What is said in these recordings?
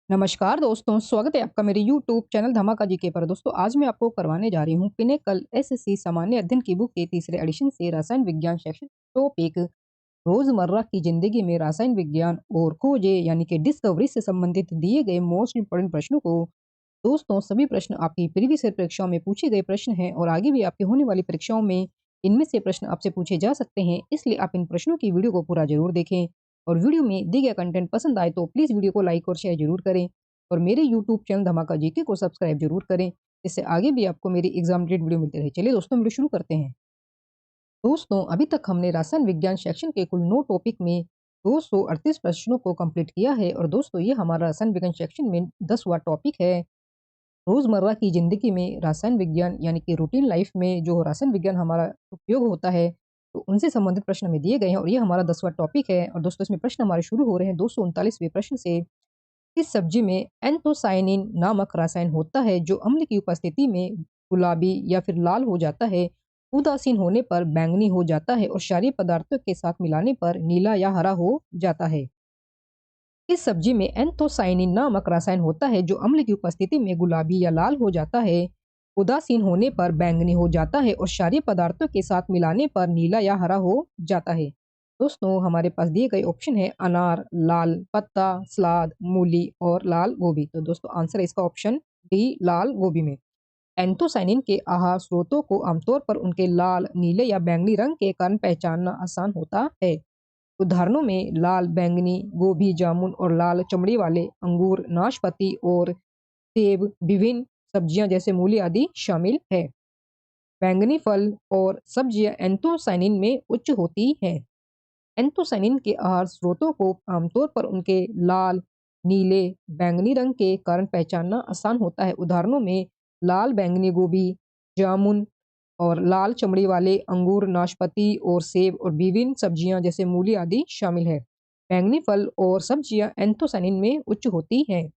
नमस्कार दोस्तों, स्वागत है आपका मेरे यूट्यूब चैनल धमाका जीके पर। दोस्तों आज मैं आपको करवाने जा रही हूँ पिनेकल एसएससी सामान्य अध्ययन की बुक के तीसरे एडिशन से रसायन विज्ञान सेक्शन टॉपिक रोजमर्रा की जिंदगी में रसायन विज्ञान और खोजे यानी कि डिस्कवरी से संबंधित दिए गए मोस्ट इंपोर्टेंट प्रश्नों को। दोस्तों सभी प्रश्न आपकी प्रीवियस ईयर परीक्षाओं में पूछे गए प्रश्न हैं और आगे भी आपकी होने वाली परीक्षाओं में इनमें से प्रश्न आपसे पूछे जा सकते हैं, इसलिए आप इन प्रश्नों की वीडियो को पूरा जरूर देखें। और वीडियो में दिए गए कंटेंट पसंद आए तो प्लीज वीडियो को लाइक और शेयर जरूर करें और मेरे यूट्यूब चैनल धमाका जीके को सब्सक्राइब जरूर करें। इससे आगे भी आपको मेरी एग्जाम रिलेटेड वीडियो मिलती रहे। चलिए दोस्तों वीडियो शुरू करते हैं। दोस्तों अभी तक हमने रसायन विज्ञान सेक्शन के कुल 9 टॉपिक में 238 प्रश्नों को कंप्लीट किया है और दोस्तों ये हमारा रसायन विज्ञान सेक्शन में 10वां टॉपिक है। रोजमर्रा की जिंदगी में रसायन विज्ञान यानी कि रूटीन लाइफ में जो रसायन विज्ञान हमारा उपयोग होता है, तो उनसे संबंधित प्रश्न हमें दिए गए हैं और ये हमारा 10वां टॉपिक है। और दोस्तों इसमें प्रश्न हमारे शुरू हो रहे हैं 239वें प्रश्न से। इस सब्जी में एंथोसायनिन नामक रसायन होता है जो अम्ल की उपस्थिति में गुलाबी या फिर लाल हो जाता है, उदासीन होने पर बैंगनी हो जाता है और क्षारीय पदार्थों के साथ मिलाने पर नीला या हरा हो जाता है। इस सब्जी में एंथोसायनिन नामक रसायन होता है जो अम्ल की उपस्थिति में गुलाबी या लाल हो जाता है, उदासीन होने पर बैंगनी हो जाता है और क्षारीय पदार्थों के साथ मिलाने पर नीला या हरा हो जाता है। दोस्तों हमारे पास दिए गए ऑप्शन है अनार, लाल पत्ता, सलाद, मूली और लाल गोभी। तो दोस्तों आंसर है इसका ऑप्शन डी, लाल गोभी में। एंथोसायनिन के आहार स्रोतों को आमतौर पर उनके लाल, नीले या बैंगनी रंग के कारण पहचानना आसान होता है। उदाहरणों में लाल बैंगनी गोभी, जामुन और लाल चमड़ी वाले अंगूर, नाशपाती और सेब, विभिन्न सब्जियां जैसे मूली आदि शामिल है। बैंगनी फल और सब्जियां एंथोसायनिन में उच्च होती हैं। एंथोसायनिन के आहार स्रोतों को आमतौर पर उनके लाल, नीले, बैंगनी रंग के कारण पहचानना आसान होता है। उदाहरणों में लाल बैंगनी गोभी, जामुन और लाल चमड़ी वाले अंगूर, नाशपाती और सेब और विभिन्न सब्जियां जैसे मूली आदि शामिल है। बैंगनी फल और सब्जियां एंथोसायनिन में उच्च होती हैं।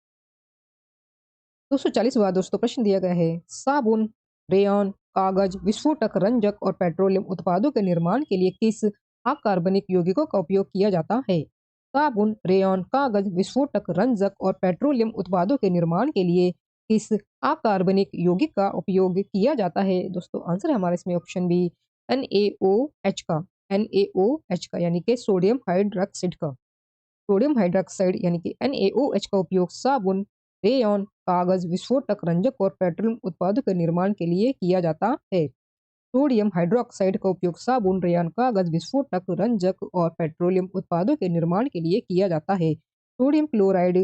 240वां दोस्तों प्रश्न दिया गया है, साबुन, रेयॉन, कागज, विस्फोटक, रंजक और पेट्रोलियम उत्पादों के निर्माण के लिए किस अकार्बनिक यौगिकों का उपयोग किया जाता है? साबुन, रेयॉन, कागज, विस्फोटक, रंजक और पेट्रोलियम उत्पादों के निर्माण के लिए किस अकार्बनिक यौगिक का उपयोग किया जाता है? दोस्तों आंसर है हमारा इसमें ऑप्शन बी, NaOH का। NaOH का यानी कि सोडियम हाइड्रोक्साइड का। सोडियम हाइड्रोक्साइड यानी कि NaOH का उपयोग साबुन, रेयॉन, कागज, विस्फोटक, रंजक और पेट्रोलियम उत्पादों के निर्माण के लिए किया जाता है। सोडियम हाइड्रोक्साइड का उपयोग साबुन, रेयॉन, कागज, विस्फोटक, रंजक और पेट्रोलियम उत्पादों के निर्माण के लिए किया जाता है। सोडियम क्लोराइड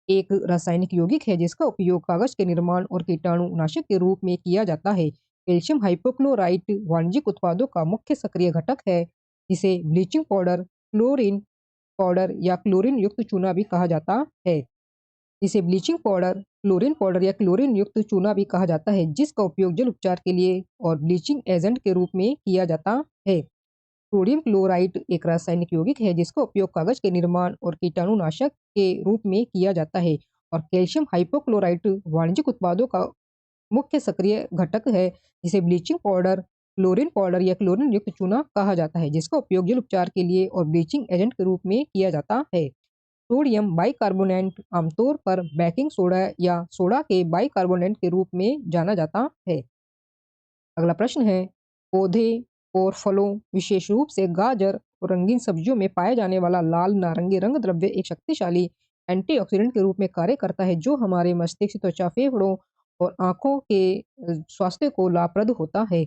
एक रासायनिक यौगिक है जिसका उपयोग कागज के निर्माण और कीटाणुनाशक के रूप में किया जाता है। कैल्शियम हाइपोक्लोराइट वाणिज्यिक उत्पादों का मुख्य सक्रिय घटक है, जिसे ब्लीचिंग पाउडर, क्लोरीन पाउडर या क्लोरीन युक्त चूना भी कहा जाता है। इसे ब्लीचिंग पाउडर, क्लोरीन पाउडर या क्लोरीन युक्त चूना भी कहा जाता है, जिसका उपयोग जल उपचार के लिए और ब्लीचिंग एजेंट के रूप में किया जाता है। सोडियम क्लोराइड एक रासायनिक यौगिक है जिसका उपयोग कागज के निर्माण और कीटाणुनाशक के रूप में किया जाता है। और कैल्शियम हाइपोक्लोराइट वाणिज्यिक उत्पादों का मुख्य सक्रिय घटक है, जिसे ब्लीचिंग पाउडर, क्लोरीन पाउडर या क्लोरीन युक्त चूना कहा जाता है, जिसका उपयोग जल उपचार के लिए और ब्लीचिंग एजेंट के रूप में किया जाता है। सोडियम बाइकार्बोनेट आमतौर पर बेकिंग सोडा या सोडा के बाइकार्बोनेट के रूप में जाना जाता है। अगला प्रश्न है, पौधे और फलों विशेष रूप से गाजर और रंगीन सब्जियों में पाया जाने वाला लाल नारंगी रंग द्रव्य एक शक्तिशाली एंटीऑक्सीडेंट के रूप में कार्य करता है जो हमारे मस्तिष्क, त्वचा, फेफड़ों और आंखों के स्वास्थ्य को लाभप्रद होता है।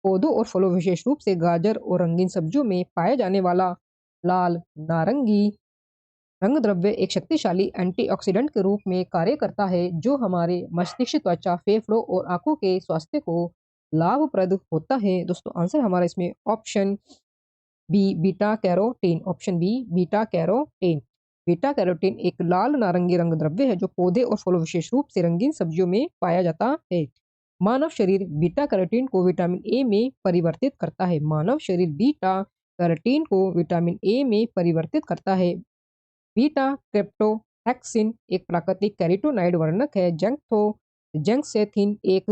पौधों और फलों विशेष रूप से गाजर और रंगीन सब्जियों में पाया जाने वाला लाल नारंगी रंग द्रव्य एक शक्तिशाली एंटीऑक्सीडेंट के रूप में कार्य करता है जो हमारे मस्तिष्क, त्वचा, फेफड़ों और आंखों के स्वास्थ्य को लाभप्रद होता है। दोस्तों आंसर हमारा इसमें option B, beta carotene. Option B, beta carotene. Beta carotene एक लाल नारंगी रंग द्रव्य है जो पौधे और फलों विशेष रूप से रंगीन सब्जियों में पाया जाता है। मानव शरीर बीटा कैरोटीन को विटामिन ए में परिवर्तित करता है। मानव शरीर बीटा कैरोटीन को विटामिन ए में परिवर्तित करता है। बीटा क्रिप्टोहेक्सिन एक प्राकृतिक कैरोटीनॉइड वर्णक है। जंक्सेथिन एक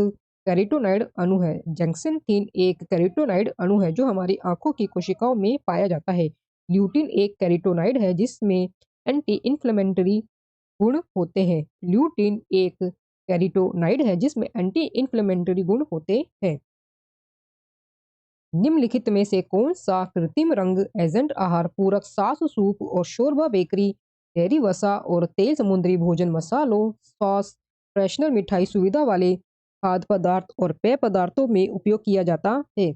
कैरोटीनॉइड अणु है। जंक्सेथिन एक कैरोटीनॉइड अणु है जो हमारी आंखों की कोशिकाओं में पाया जाता है। ल्यूटिन एक कैरोटीनॉइड है जिसमें एंटी इन्फ्लेमेटरी गुण होते हैं। ल्यूटीन एक कैरोटीनॉइड है जिसमें एंटी इन्फ्लेमेटरी गुण होते हैं। निम्नलिखित में से कौन सा कृत्रिम रंग एजेंट आहार पूरक सास सूप और शोरबा बेकरी डेयरी वसा और तेल समुद्री भोजन मसालों सॉस फ्रेशनर मिठाई सुविधा वाले खाद्य पदार्थ और पेय पदार्थों में उपयोग किया जाता है?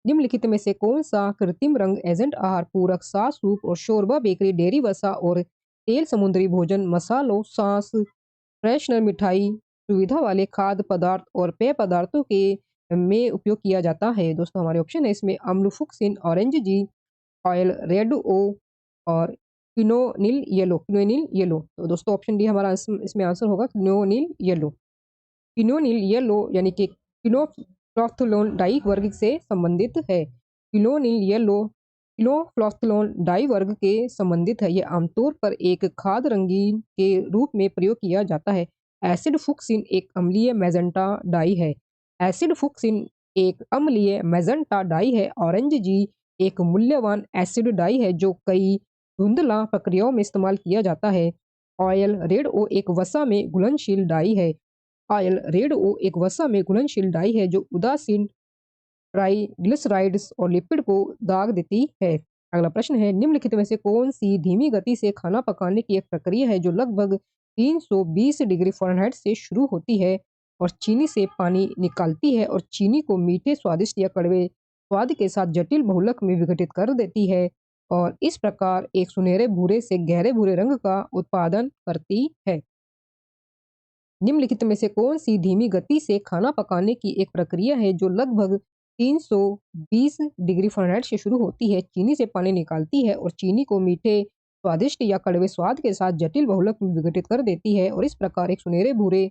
निम्नलिखित में से कौन सा कृत्रिम रंग एजेंट आहार पूरक सास सूप और शोरबा बेकरी डेयरी वसा और तेल समुद्री भोजन मसालों सॉस फ्रेशनर मिठाई सुविधा वाले खाद्य पदार्थ और पेय पदार्थों के में उपयोग किया जाता है? दोस्तों हमारे ऑप्शन है इसमें अम्लुफुक्सिन ऑरेंज जी ऑयल रेड ओ और क्विनोनिल येलो। तो दोस्तों ऑप्शन डी हमारा इसमें आंसर होगा क्विनोनिल येलो। क्विनोनिल येलो यानी कि क्विनोफ्लोरोथोलोन डाई वर्ग से संबंधित है। क्विनोनिल येलो क्विनोफ्लोरोथोलोन डाई वर्ग के संबंधित है। यह आमतौर पर एक खाद रंगीन के रूप में प्रयोग किया जाता है। एसिड फुक्सिन एक अम्लीय मैजेंटा डाई है। एसिड फुक्सिन एक अम्लीय मैजेंटा डाई है। ऑरेंज जी एक मूल्यवान एसिड डाई है जो कई धुंधला प्रक्रियाओं में इस्तेमाल किया जाता है। ऑयल रेड ओ एक वसा में घुलनशील डाई है। ऑयल रेड ओ एक वसा में घुलनशील डाई है जो उदासीन ट्राइग्लिसराइड्स और लिपिड को दाग देती है। अगला प्रश्न है निम्नलिखित में से कौन सी धीमी गति से खाना पकाने की एक प्रक्रिया है जो लगभग 320 डिग्री फ़ारेनहाइट से शुरू होती है और चीनी से पानी निकालती है और चीनी को मीठे स्वादिष्ट या कड़वे स्वाद के साथ जटिल बहुलक में विघटित कर देती है और इस प्रकार एक सुनहरे भूरे से गहरे भूरे रंग का उत्पादन करती है? निम्नलिखित में से कौन सी धीमी गति से खाना पकाने की एक प्रक्रिया है जो लगभग 320 डिग्री फ़ारेनहाइट से शुरू होती है, चीनी से पानी निकालती है और चीनी को मीठे, स्वादिष्ट या कड़वे स्वाद के साथ जटिल बहुलक में विघटित कर देती है और इस प्रकार एक सुनहरे भूरे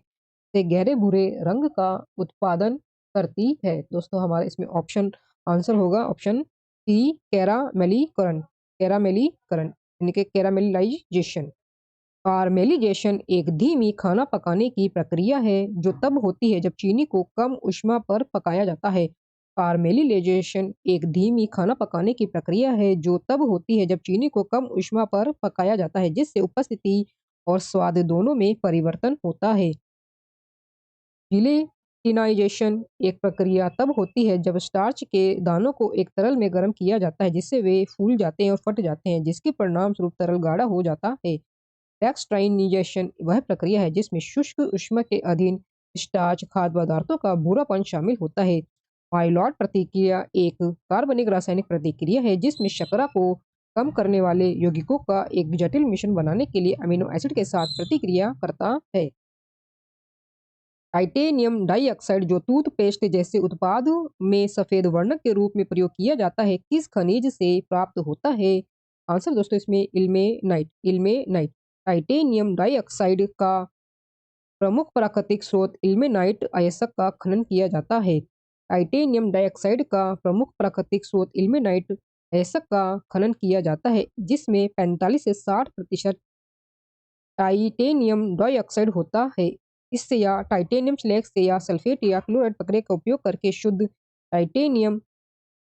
से गहरे भूरे रंग का उत्पादन करती है? दोस्तों हमारे इसमें ऑप्शन आंसर होगा ऑप्शन सी कैरामेलीकरण। कैरामेलीकरण यानी कि कैरामेलाइजेशन। कार्मेलिजेशन एक धीमी खाना पकाने की प्रक्रिया है जो तब होती है जब चीनी को कम ऊष्मा पर पकाया जाता है। कार्मेलिजेशन एक धीमी खाना पकाने की प्रक्रिया है जो तब होती है जब चीनी को कम ऊष्मा पर पकाया जाता है जिससे उपस्थिति और स्वाद दोनों में परिवर्तन होता है। जिलेटिनाइजेशन एक प्रक्रिया तब होती है जब स्टार्च के दानों को एक तरल में गर्म किया जाता है जिससे वे फूल जाते हैं और फट जाते हैं जिसके परिणाम स्वरूप तरल गाढ़ा हो जाता है। टेक्सटाइनिजेशन वह प्रक्रिया है जिसमें शुष्क ऊष्मा के अधीन स्टार्च खाद्य पदार्थों का भूरापन शामिल होता है। माइलॉट प्रतिक्रिया एक कार्बनिक रासायनिक प्रतिक्रिया है जिसमें शर्करा को कम करने वाले यौगिकों का एक जटिल मिश्रण बनाने के लिए अमीनो एसिड के साथ प्रतिक्रिया करता है। टाइटेनियम डाइऑक्साइड जो टूथपेस्ट जैसे उत्पाद में सफेद वर्णक के रूप में प्रयोग किया जाता है किस खनिज से प्राप्त होता है? आंसर दोस्तों इसमें इल्मेनाइट। टाइटेनियम डाइऑक्साइड का प्रमुख प्राकृतिक स्रोत इल्मेनाइट अयस्क का खनन किया जाता है। टाइटेनियम डाइऑक्साइड का प्रमुख प्राकृतिक स्रोत इल्मेनाइट अयस्क का खनन किया जाता है जिसमें 45 से 60% टाइटेनियम डाइऑक्साइड होता है। इससे या टाइटेनियम स्लैग से या सल्फेट या क्लोराइड प्रक्रिया का उपयोग करके शुद्ध टाइटेनियम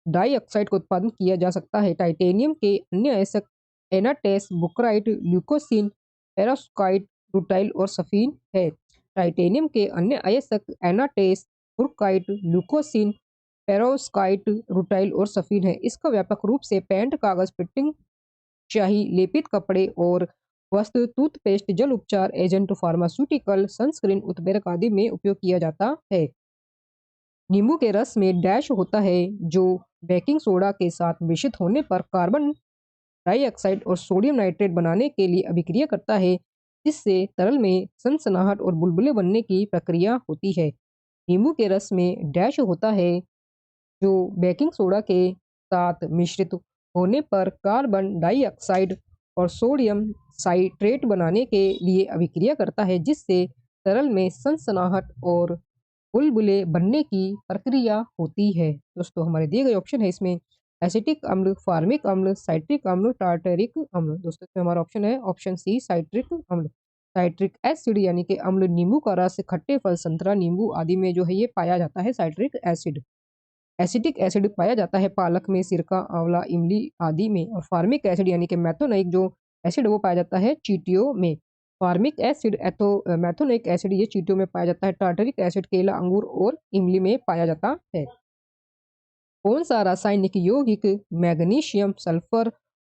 डाइऑक्साइड का उत्पादन किया जा सकता है। टाइटेनियम के अन्य अयस्क एनाटेस बुकराइट ल्यूकोसिन पेरोस्काइट रूटाइल और सफीन है। टाइटेनियम के अन्य अयस्क एनाटेस बुरकाइट ल्यूकोसिन पेरोस्काइट रूटाइल और सफीन है। इसका व्यापक रूप से पेंट कागज प्रिंटिंग शाही लेपित कपड़े और वस्त्र टूथपेस्ट जल उपचार एजेंट फार्मास्यूटिकल सनस्क्रीन उत्प्रेरक आदि में उपयोग किया जाता है। नींबू के रस में डैश होता है जो बेकिंग सोडा के साथ मिश्रित होने पर कार्बन डाइऑक्साइड और सोडियम नाइट्रेट बनाने के लिए अभिक्रिया करता है जिससे तरल में सनसनाहट और बुलबुले बनने की प्रक्रिया होती है। नींबू के रस में डैश होता है जो बेकिंग सोडा के साथ मिश्रित होने पर कार्बन डाइऑक्साइड और सोडियम साइट्रेट बनाने के लिए अभिक्रिया करता है जिससे तरल में सनसनाहट और बुलबुले बनने की प्रक्रिया होती है। दोस्तों हमारे दिए गए ऑप्शन है इसमें एसिटिक अम्ल फार्मिक अम्ल साइट्रिक अम्ल टार्टरिक अम्ल। दोस्तों इसमें हमारा ऑप्शन है ऑप्शन सी साइट्रिक अम्ल। साइट्रिक एसिड यानी कि अम्ल नींबू का रस खट्टे फल संतरा नींबू आदि में जो है ये पाया जाता है साइट्रिक एसिड। एसिटिक एसिड पाया जाता है पालक में सिरका आंवला इमली आदि में और फार्मिक एसिड यानी कि मैथोनाइक जो एसिड वो पाया जाता है चींटियों में। फार्मिक एसिड, मैथोनिक एसिड ये चींटियों में पाया जाता है। टार्टरिक एसिड केला, अंगूर और इमली में पाया जाता है। कौन सा रासायनिक यौगिक मैग्नीशियम, सल्फर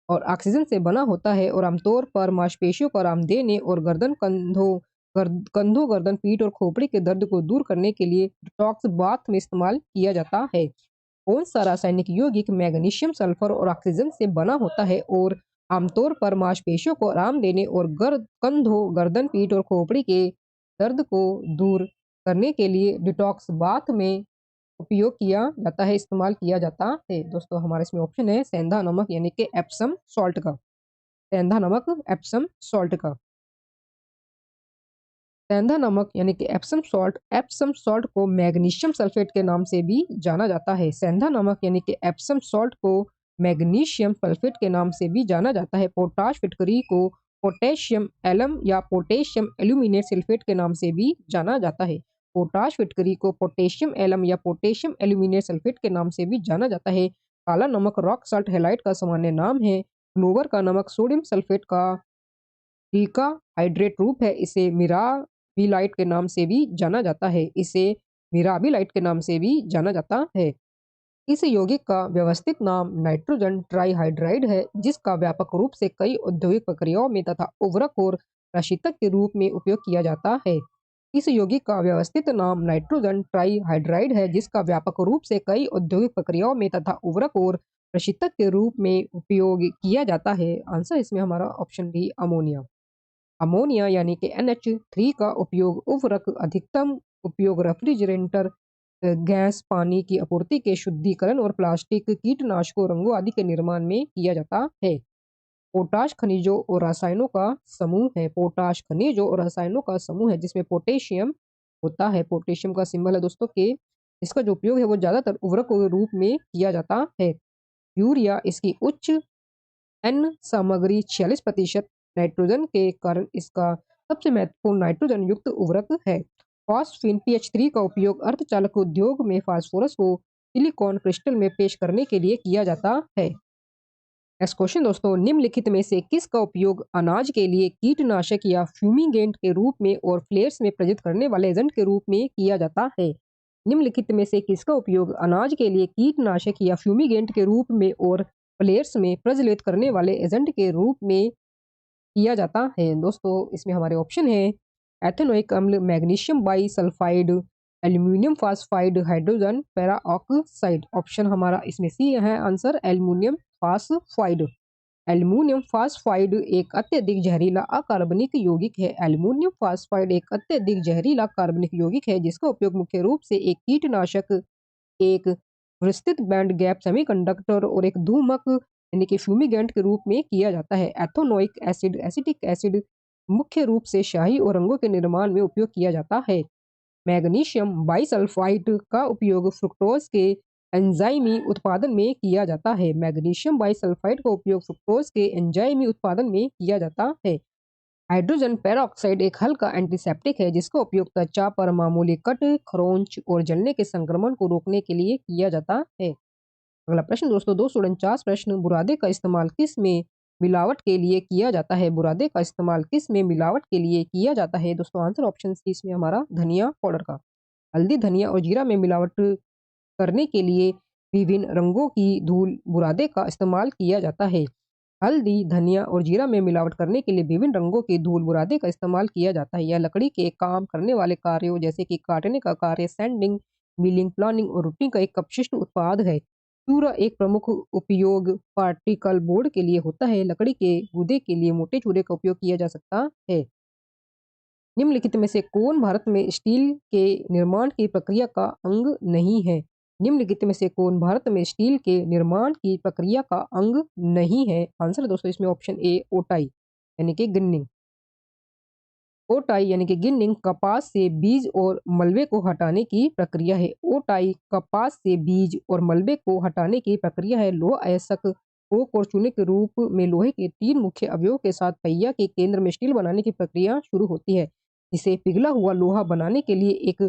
और ऑक्सीजन से बना होता है और आमतौर पर मांसपेशियों को आराम देने और कंधों, गर्दन, पीठ और खोपड़ी के दर्द को दूर करने के लिए डिटॉक्स बाथ में इस्तेमाल किया जाता है? कौन सा रासायनिक यौगिक मैग्नीशियम, सल्फर और ऑक्सीजन से बना होता है और आमतौर पर मांसपेशियों को आराम देने और कंधों, गर्दन, पीठ और खोपड़ी के दर्द को दूर करने के लिए डिटॉक्स बाथ में उपयोग किया जाता है, इस्तेमाल किया जाता है? दोस्तों हमारे इसमें ऑप्शन है सेंधा नमक यानी कि एप्सम सॉल्ट का। सेंधा नमक, एप्सम सॉल्ट का। सेंधा नमक यानी कि एप्सम सॉल्ट को मैग्नीशियम सल्फेट के नाम से भी जाना जाता है। सेंधा नमक यानी कि एप्सम सॉल्ट को मैग्नीशियम सल्फेट के नाम से भी जाना जाता है। पोटाश फिटकरी को पोटेशियम एलम या पोटेशियम एल्यूमिनेट सल्फेट के नाम से भी जाना जाता है। पोटाश फिटकरी को पोटेशियम एलम या पोटेशियम एल्यूमिनेट सल्फेट के नाम से भी जाना जाता है। काला नमक रॉक साल्ट हैलाइड का सामान्य नाम है। क्लोवर का नमक सोडियम सल्फेट का सिलिका हाइड्रेट रूप है। इसे मिराबिलाइट के नाम से भी जाना जाता है। इसे मिराबिलाइट के नाम से भी जाना जाता है। इस यौगिक का व्यवस्थित नाम नाइट्रोजन ट्राइहाइड्राइड है, जिसका व्यापक रूप से कई औद्योगिक प्रक्रियाओं में तथा उर्वरक और प्रशीतक के रूप में उपयोग किया जाता है। इस यौगिक का व्यवस्थित नाम नाइट्रोजन ट्राइहाइड्राइड है, जिसका व्यापक रूप से कई औद्योगिक प्रक्रियाओं में तथा उर्वरक और प्रशीतक के रूप में उपयोग किया जाता है। आंसर इसमें हमारा ऑप्शन डी अमोनिया। अमोनिया यानी कि NH3 का उपयोग उर्वरक, अधिकतम उपयोग रेफ्रिजरेटर गैस, पानी की आपूर्ति के शुद्धिकरण और प्लास्टिक, कीटनाशकों, रंगों आदि के निर्माण में किया जाता है। पोटाश खनिजों और रसायनों का समूह है। पोटाश खनिजों और रसायनों का समूह है जिसमें पोटेशियम होता है। पोटेशियम का सिंबल है दोस्तों के। इसका जो उपयोग है वो ज्यादातर उर्वरक के रूप में किया जाता है। यूरिया इसकी उच्च एन सामग्री 46% नाइट्रोजन के कारण इसका सबसे महत्वपूर्ण नाइट्रोजन युक्त उर्वरक है। फॉस्फीन PH3 का उपयोग अर्धचालक उद्योग में फास्फोरस को सिलिकॉन क्रिस्टल में पेश करने के लिए किया जाता है। नेक्स्ट क्वेश्चन दोस्तों, निम्नलिखित में से किसका उपयोग अनाज के लिए कीटनाशक या फ्यूमिगेंट के रूप में और फ्लेयर्स में प्रेरित करने वाले एजेंट के रूप में किया जाता है? निम्नलिखित में से किसका उपयोग अनाज के लिए कीटनाशक या फ्यूमिगेंट के रूप में और फ्लेयर्स में प्रज्वलित करने वाले एजेंट के रूप में किया जाता है? दोस्तों इसमें हमारे ऑप्शन है एथेनोइक अम्ल, magnesium bisulphide, aluminium phosphide, hydrogen peroxide. Option हमारा इसमें सी है answer, aluminium phosphide. Aluminium phosphide एक अत्यधिक जहरीला अकार्बनिक यौगिक है। एल्यूमिनियम फास्फाइड एक अत्यधिक जहरीला कार्बनिक यौगिक है जिसका उपयोग मुख्य रूप से एक कीटनाशक, एक विस्तृत बैंड गैप सेमीकंडक्टर और एक धूमक यानी कि फ्यूमिगेंट के रूप में किया जाता है। एथोनोइक एसिड, एसिटिक एसिड मुख्य रूप से स्याही और रंगों के निर्माण में उपयोग किया जाता है। मैग्नीशियम बाइसल्फाइड का उपयोग फ्रुक्टोज के एंजाइमी उत्पादन में किया जाता है। मैग्नीशियम बाइसल्फाइड का उपयोग फ्रुक्टोज के एंजाइमी उत्पादन में किया जाता है। हाइड्रोजन पेरोक्साइड एक हल्का एंटीसेप्टिक है जिसका उपयोग त्वचा पर मामूली कट, खरोंच और जलने के संक्रमण को रोकने के लिए किया जाता है। अगला प्रश्न दोस्तों, 249 प्रश्न, बुरादे का इस्तेमाल किस में मिलावट के लिए किया जाता है? बुरादे का इस्तेमाल किस में मिलावट के लिए किया जाता है? दोस्तों आंसर ऑप्शन सी इसमें हमारा धनिया पाउडर का। हल्दी, धनिया और जीरा में मिलावट करने के लिए विभिन्न रंगों की धूल बुरादे का इस्तेमाल किया जाता है। हल्दी, धनिया और जीरा में मिलावट करने के लिए विभिन्न रंगों की धूल बुरादे का इस्तेमाल किया जाता है। यह लकड़ी के काम करने वाले कार्यों जैसे कि काटने का कार्य, सैंडिंग, मिलिंग, प्लानिंग और रूटिंग का एक अपशिष्ट उत्पाद है। चूरा एक प्रमुख उपयोग पार्टिकल बोर्ड के लिए होता है। लकड़ी के गूदे के लिए मोटे चूरे का उपयोग किया जा सकता है। निम्नलिखित में से कौन भारत में स्टील के निर्माण की प्रक्रिया का अंग नहीं है? निम्नलिखित में से कौन भारत में स्टील के निर्माण की प्रक्रिया का अंग नहीं है? आंसर दोस्तों इसमें ऑप्शन ए ओटाई यानी कि गिन्निंग। ओटाई यानी कि गिन्निंग कपास से बीज और मलबे को हटाने की प्रक्रिया है। ओटाई कपास से बीज और मलबे को हटाने की प्रक्रिया है। लोह अयस्क कोक और चूने के रूप में लोहे के 3 मुख्य अवयवों के साथ पहिया के केंद्र में स्टील बनाने की प्रक्रिया शुरू होती है, जिसे पिघला हुआ लोहा बनाने के लिए एक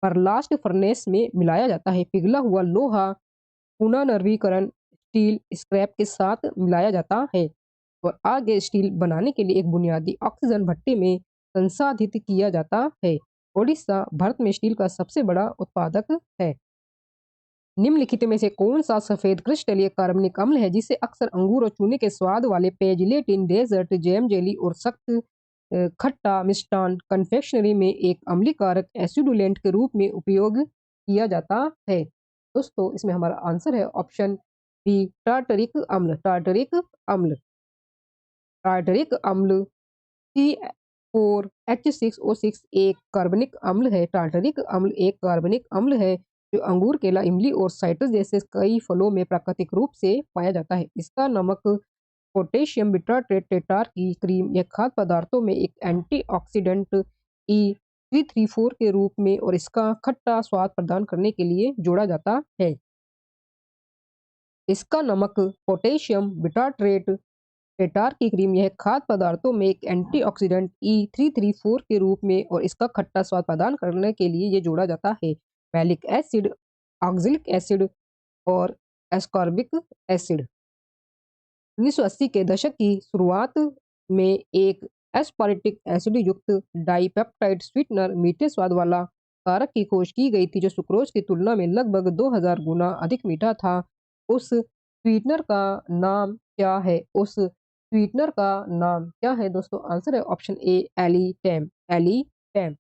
परलास्ट फर्नेस में मिलाया जाता है। पिघला हुआ लोहा पुनर्नवीकरण स्टील स्क्रैप के साथ मिलाया जाता है। और आगे स्टील बनाने के लिए एक बुनियादी ऑक्सीजन भट्टी में संसाधित किया जाता है। ओडिशा भारत में स्टील का सबसे बड़ा उत्पादक है। निम्नलिखित में से कौन सा सफेद क्रिस्टलीय कार्बनिक अम्ल है जिसे अक्सर अंगूर और चूने के स्वाद वाले पेय, जिलेटिन, डेजर्ट, जैम, जेली और सख्त खट्टा मिष्टान कन्फेक्शनरी में एक अम्लीकारक एसिडुलेंट के रूप में उपयोग किया जाता है? दोस्तों इसमें हमारा आंसर है ऑप्शन बी, टार्टरिक अम्ल। टार्टरिक अम्ल, टार्टरिक अम्ल C4H6O6 एक कार्बनिक अम्ल है। टार्टरिक अम्ल एक कार्बनिक अम्ल है जो अंगूर, केला, इमली और साइट्रस जैसे कई फलों में प्राकृतिक रूप से पाया जाता है। इसका नमक पोटेशियम बिटार्ट्रेट टेटार की क्रीम या खाद्य पदार्थों में एक एंटीऑक्सीडेंट E334 के रूप में और इसका खट्टा स्वाद प्रदान करने के लिए जोड़ा जाता है। इसका नमक पोटेशियम बिटार्ट्रेट टेटार की क्रीम यह खाद्य पदार्थों में एक एंटीऑक्सीडेंट E334 के रूप में और इसका खट्टा स्वाद प्रदान करने के लिए ये जोड़ा जाता है। मैलिक एसिड, ऑक्जेलिक एसिड और एस्कॉर्बिक एसिड। 1980 के दशक की शुरुआत में एक एस्पार्टिक एसिड युक्त डाइपेप्टाइड स्वीटनर मीठे स्वाद वाला कारक की खोज की गई थी जो सुक्रोज की तुलना में लगभग 2000 गुना अधिक मीठा था। उस स्वीटनर का नाम क्या है? उस स्वीटनर का नाम क्या है दोस्तों? आंसर है option A, alitame. Alitame,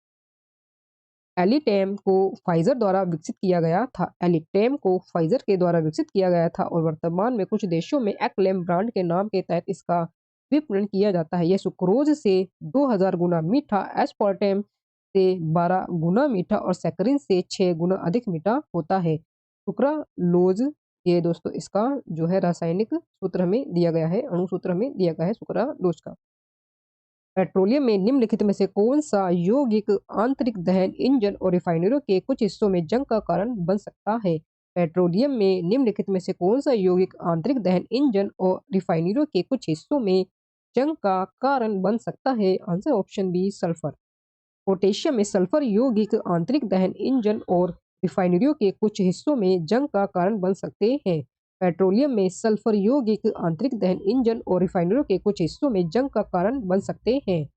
alitame को फाइजर द्वारा विकसित किया गया था। एलिटेम को फाइजर के द्वारा विकसित किया गया था और वर्तमान में कुछ देशों में एक्लेम ब्रांड के नाम के तहत इसका विपणन किया जाता है। यह सुक्रोज से 2000 गुना मीठा, एस्पार्टेम से 12 गुना मीठा और सैकरिन से 6 गुना अधिक मीठा होता है। सुक्रालोज, ये दोस्तों इसका जो है रासायनिक सूत्र हमें दिया गया है, अणु सूत्र हमें दिया गया है सुक्रालोज का। पेट्रोलियम में निम्नलिखित में से कौन सा यौगिक आंतरिक दहन इंजन और रिफाइनरियों के कुछ हिस्सों में जंग का कारण बन सकता है? पेट्रोलियम में निम्नलिखित में से कौन सा यौगिक आंतरिक दहन इंजन और रिफाइनरियों के कुछ हिस्सों में जंग का कारण बन सकता है? Answer option B, sulphur. Potassium में सल्फर यौगिक आंतरिक दहन इंजन और रिफाइनरियों के कुछ हिस्सों में जंग का कारण बन सकते हैं। पेट्रोलियम में सल्फर यौगिक आंतरिक दहन इंजन और रिफाइनरियों के कुछ हिस्सों में जंग का कारण बन सकते हैं।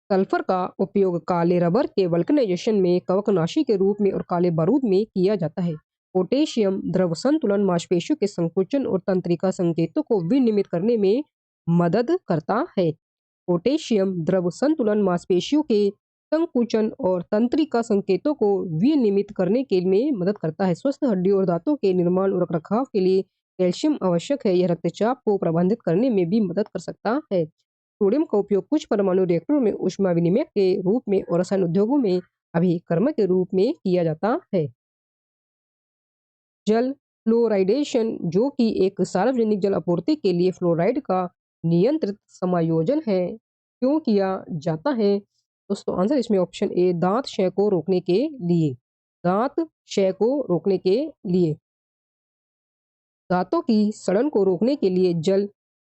सल्फर का उपयोग काले रबर के वल्कनाइजेशन में, कवकनाशी के रूप में और काले बारूद में किया जाता है। पोटेशियम द्रव संतुलन, मांसपेशियों के संकुचन और तंत्रिका संकेतों को विनियमित करने में मदद करता है। पोटेशियम द्रव संतुलन, मांसपेशियों के संकुचन और तंत्रिका संकेतों को विनियमित करने के में मदद करता है। स्वस्थ हड्डियों और दांतों के निर्माण और रखरखाव के लिए कैल्शियम आवश्यक है। यह रक्तचाप को प्रबंधित करने में भी मदद कर सकता है। सोडियम का उपयोग कुछ परमाणु रिएक्टरों में ऊष्मा विनिमय के रूप में और रसायन उद्योगों में अभिकर्मक के रूप में किया जाता है। जल फ्लोराइडेशन, जो कि एक सार्वजनिक जल आपूर्ति के लिए फ्लोराइड का नियंत्रित समायोजन है, क्यों किया जाता है? दोस्तों आंसर इसमें ऑप्शन ए, दांत क्षय को रोकने के लिए। दांत क्षय को रोकने के लिए, दांतों की सड़न को रोकने के लिए जल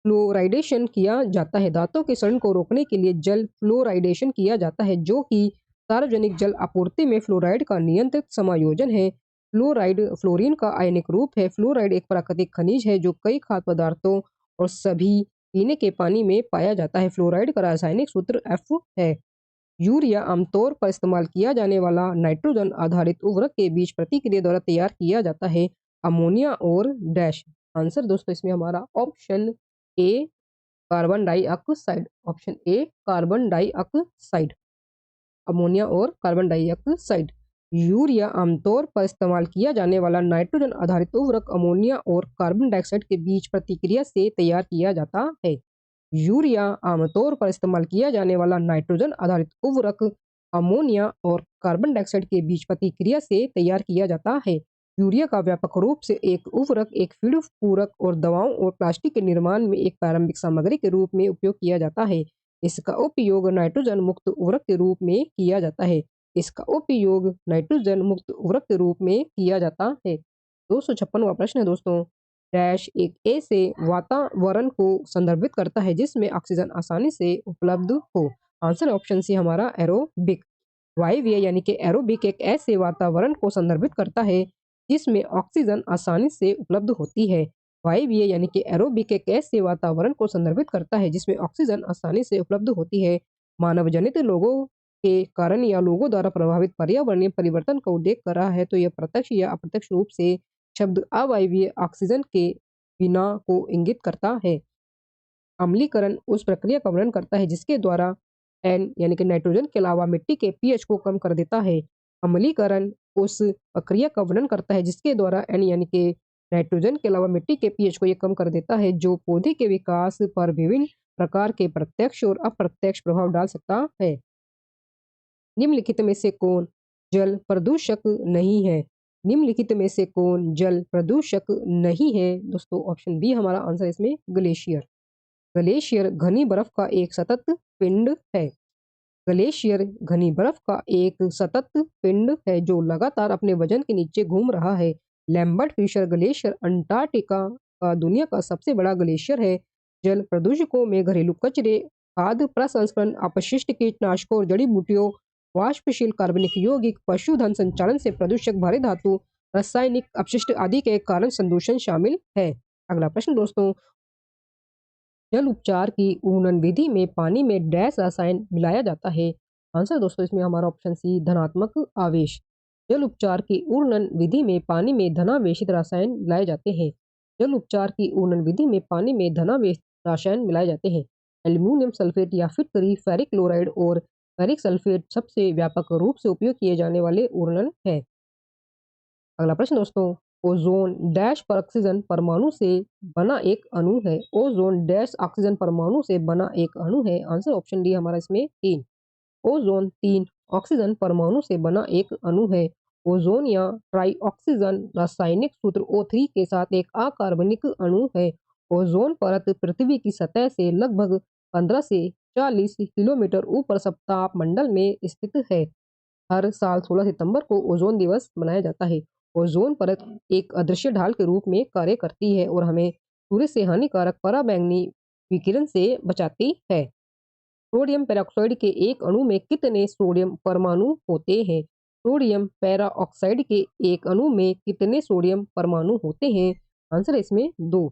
फ्लोराइडेशन किया जाता है। दांतों के सड़न को रोकने के लिए जल फ्लोराइडेशन किया जाता है, जो कि सार्वजनिक जल आपूर्ति में फ्लोराइड का नियंत्रित समायोजन है। फ्लोराइड फ्लोरीन का आयनिक रूप है। फ्लोराइड एक प्राकृतिक खनिज है जो कई खाद्य पदार्थों और सभी पीने के पानी में पाया जाता है। फ्लोराइड का रासायनिक सूत्र F है। यूरिया आमतौर पर इस्तेमाल किया जाने वाला नाइट्रोजन आधारित उर्वरक के बीच प्रतिक्रिया द्वारा तैयार किया जाता है। अमोनिया और डैश। आंसर दोस्तों इसमें हमारा option A, carbon dioxide. Option A, carbon dioxide. Ammonia और कार्बन डाइऑक्साइड। यूरिया आमतौर पर इस्तेमाल किया जाने वाला नाइट्रोजन आधारित उर्वरक अमोनिया और कार्बन डाइऑक्साइड के बीच प्रतिक्रिया से तैयार किया जाता है। यूरिया आमतौर पर इस्तेमाल किया जाने वाला नाइट्रोजन आधारित उर्वरक अमोनिया और कार्बन डाइऑक्साइड के बीच प्रतिक्रिया से तैयार किया जाता है। यूरिया का व्यापक रूप से एक उर्वरक, एक फीड पूरक और दवाओं और प्लास्टिक के निर्माण में एक प्रारंभिक सामग्री के रूप में उपयोग किया जाता है। इसका उपयोग नाइट्रोजन मुक्त उर्वरक के रूप में किया जाता है। इसका उपयोग नाइट्रोजन मुक्त उर्वरक के रूप में किया जाता है। 256वां प्रश्न है दोस्तों, डैश एक ऐसे वातावरण को संदर्भित करता है जिसमें ऑक्सीजन आसानी से उपलब्ध हो। आंसर ऑप्शन सी हमारा एरोबिक। वायवीय यानी कि एरोबिक एक ऐसे वातावरण को संदर्भित करता है जिसमें ऑक्सीजन आसानी से उपलब्ध होती है। वायवीय यानी कि एरोबिक एक ऐसे वातावरण को संदर्भित करता है जिसमें ऑक्सीजन आसानी से उपलब्ध होती है। मानव जनित लोगों के कारण या लोगों द्वारा प्रभावित पर्यावरणीय परिवर्तन का उल्लेख कर रहा है, तो यह प्रत्यक्ष या अप्रत्यक्ष रूप से शब्द अवायवीय ऑक्सीजन के बिना को इंगित करता है। अम्लीकरण उस प्रक्रिया का वर्णन करता है जिसके द्वारा एन यानी कि नाइट्रोजन के अलावा मिट्टी के पीएच को कम कर देता है। अम्लीकरण उस प्रक्रिया का वर्णन करता है जिसके द्वारा एन यानी कि नाइट्रोजन के अलावा मिट्टी के पीएच को ये कम कर देता है, जो पौधे के विकास पर विभिन्न प्रकार के प्रत्यक्ष और अप्रत्यक्ष प्रभाव डाल सकता है। निम्नलिखित में से कौन जल प्रदूषक नहीं है? निम्नलिखित में से कौन जल प्रदूषक नहीं है? दोस्तों ऑप्शन बी हमारा आंसर इसमें ग्लेशियर। ग्लेशियर घनी बर्फ का एक सतत पिंड है। ग्लेशियर घनी बर्फ का एक सतत पिंड है जो लगातार अपने वजन के नीचे घूम रहा है। लैम्बर्ट फिशर ग्लेशियर अंटार्कटिका का दुनिया का सबसे बड़ा ग्लेशियर है। जल प्रदूषकों में घरेलू कचरे, खाद्य प्रसंस्करण, अपशिष्ट कीटनाशकों और जड़ी बूटियों, वाष्पशील कार्बनिक यौगिक, पशुधन संचालन से प्रदूषक, भारी धातु, रासायनिक अपशिष्ट आदि के कारण संदूषण शामिल है। अगला प्रश्न दोस्तों, जल उपचार की उन्नयन विधि में पानी में डैश रसायन मिलाया जाता है? आंसर दोस्तों इसमें हमारा ऑप्शन सी धनात्मक आवेश। जल उपचार की उन्नयन विधि में पानी में धनावेशित रसायन मिलाए जाते हैं। जल उपचार की उन्नयन विधि में पानी में धनावेशित रसायन मिलाए जाते हैं। एल्यूमिनियम सल्फेट या फिटकरी, फेरिक क्लोराइड और फेरिक सल्फेट सबसे व्यापक रूप से उपयोग किए जाने वाले उन्नयन है। अगला प्रश्न दोस्तों, ओजोन डैश पर ऑक्सीजन परमाणु से बना एक अणु है। ओजोन डैश ऑक्सीजन परमाणु से बना एक अणु है। आंसर ऑप्शन डी हमारा इसमें 3। ओजोन 3 ऑक्सीजन परमाणु से बना एक अणु है। ओजोन या ट्राई ऑक्सीजन रासायनिक सूत्र O3 के साथ एक अकार्बनिक अणु है। ओजोन परत पृथ्वी की सतह से लगभग 15 से 40 किलोमीटर ऊपर सप्ताहमंडल में स्थित है। हर साल 16 सितंबर को ओजोन दिवस मनाया जाता है। ओजोन परत एक अदृश्य ढाल के रूप में कार्य करती है और हमें सूर्य से हानिकारक पराबैंगनी विकिरण से बचाती है। सोडियम पेरोक्साइड के एक अणु में कितने सोडियम परमाणु होते हैं? सोडियम पेरोक्साइड के एक अणु में कितने सोडियम परमाणु होते हैं? आंसर है इसमें 2।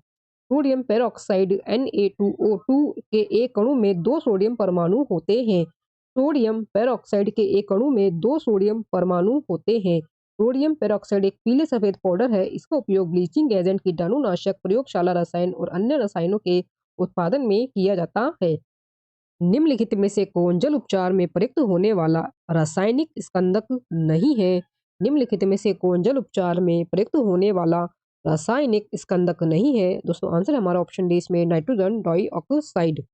सोडियम पेरोक्साइड Na2O2 के एक अणु में 2 सोडियम परमाणु होते हैं। सोडियम पेरोक्साइड के एक अणु में 2 सोडियम परमाणु होते हैं। सोडियम पेरोक्साइड एक पीले सफेद पाउडर है। इसका उपयोग ब्लीचिंग एजेंट, कीटाणुनाशक, प्रयोगशाला रसायन और अन्य रसायनों के उत्पादन में किया जाता है। निम्नलिखित में से कौन जल उपचार में प्रयुक्त होने वाला रासायनिक स्कंदक नहीं है? निम्नलिखित में से कौन जल उपचार में प्रयुक्त होने वाला रासायनिक स्कंदक नहीं है? दोस्तों आंसर हमारा ऑप्शन डी इसमें नाइट्रोजन डाइऑक्साइड।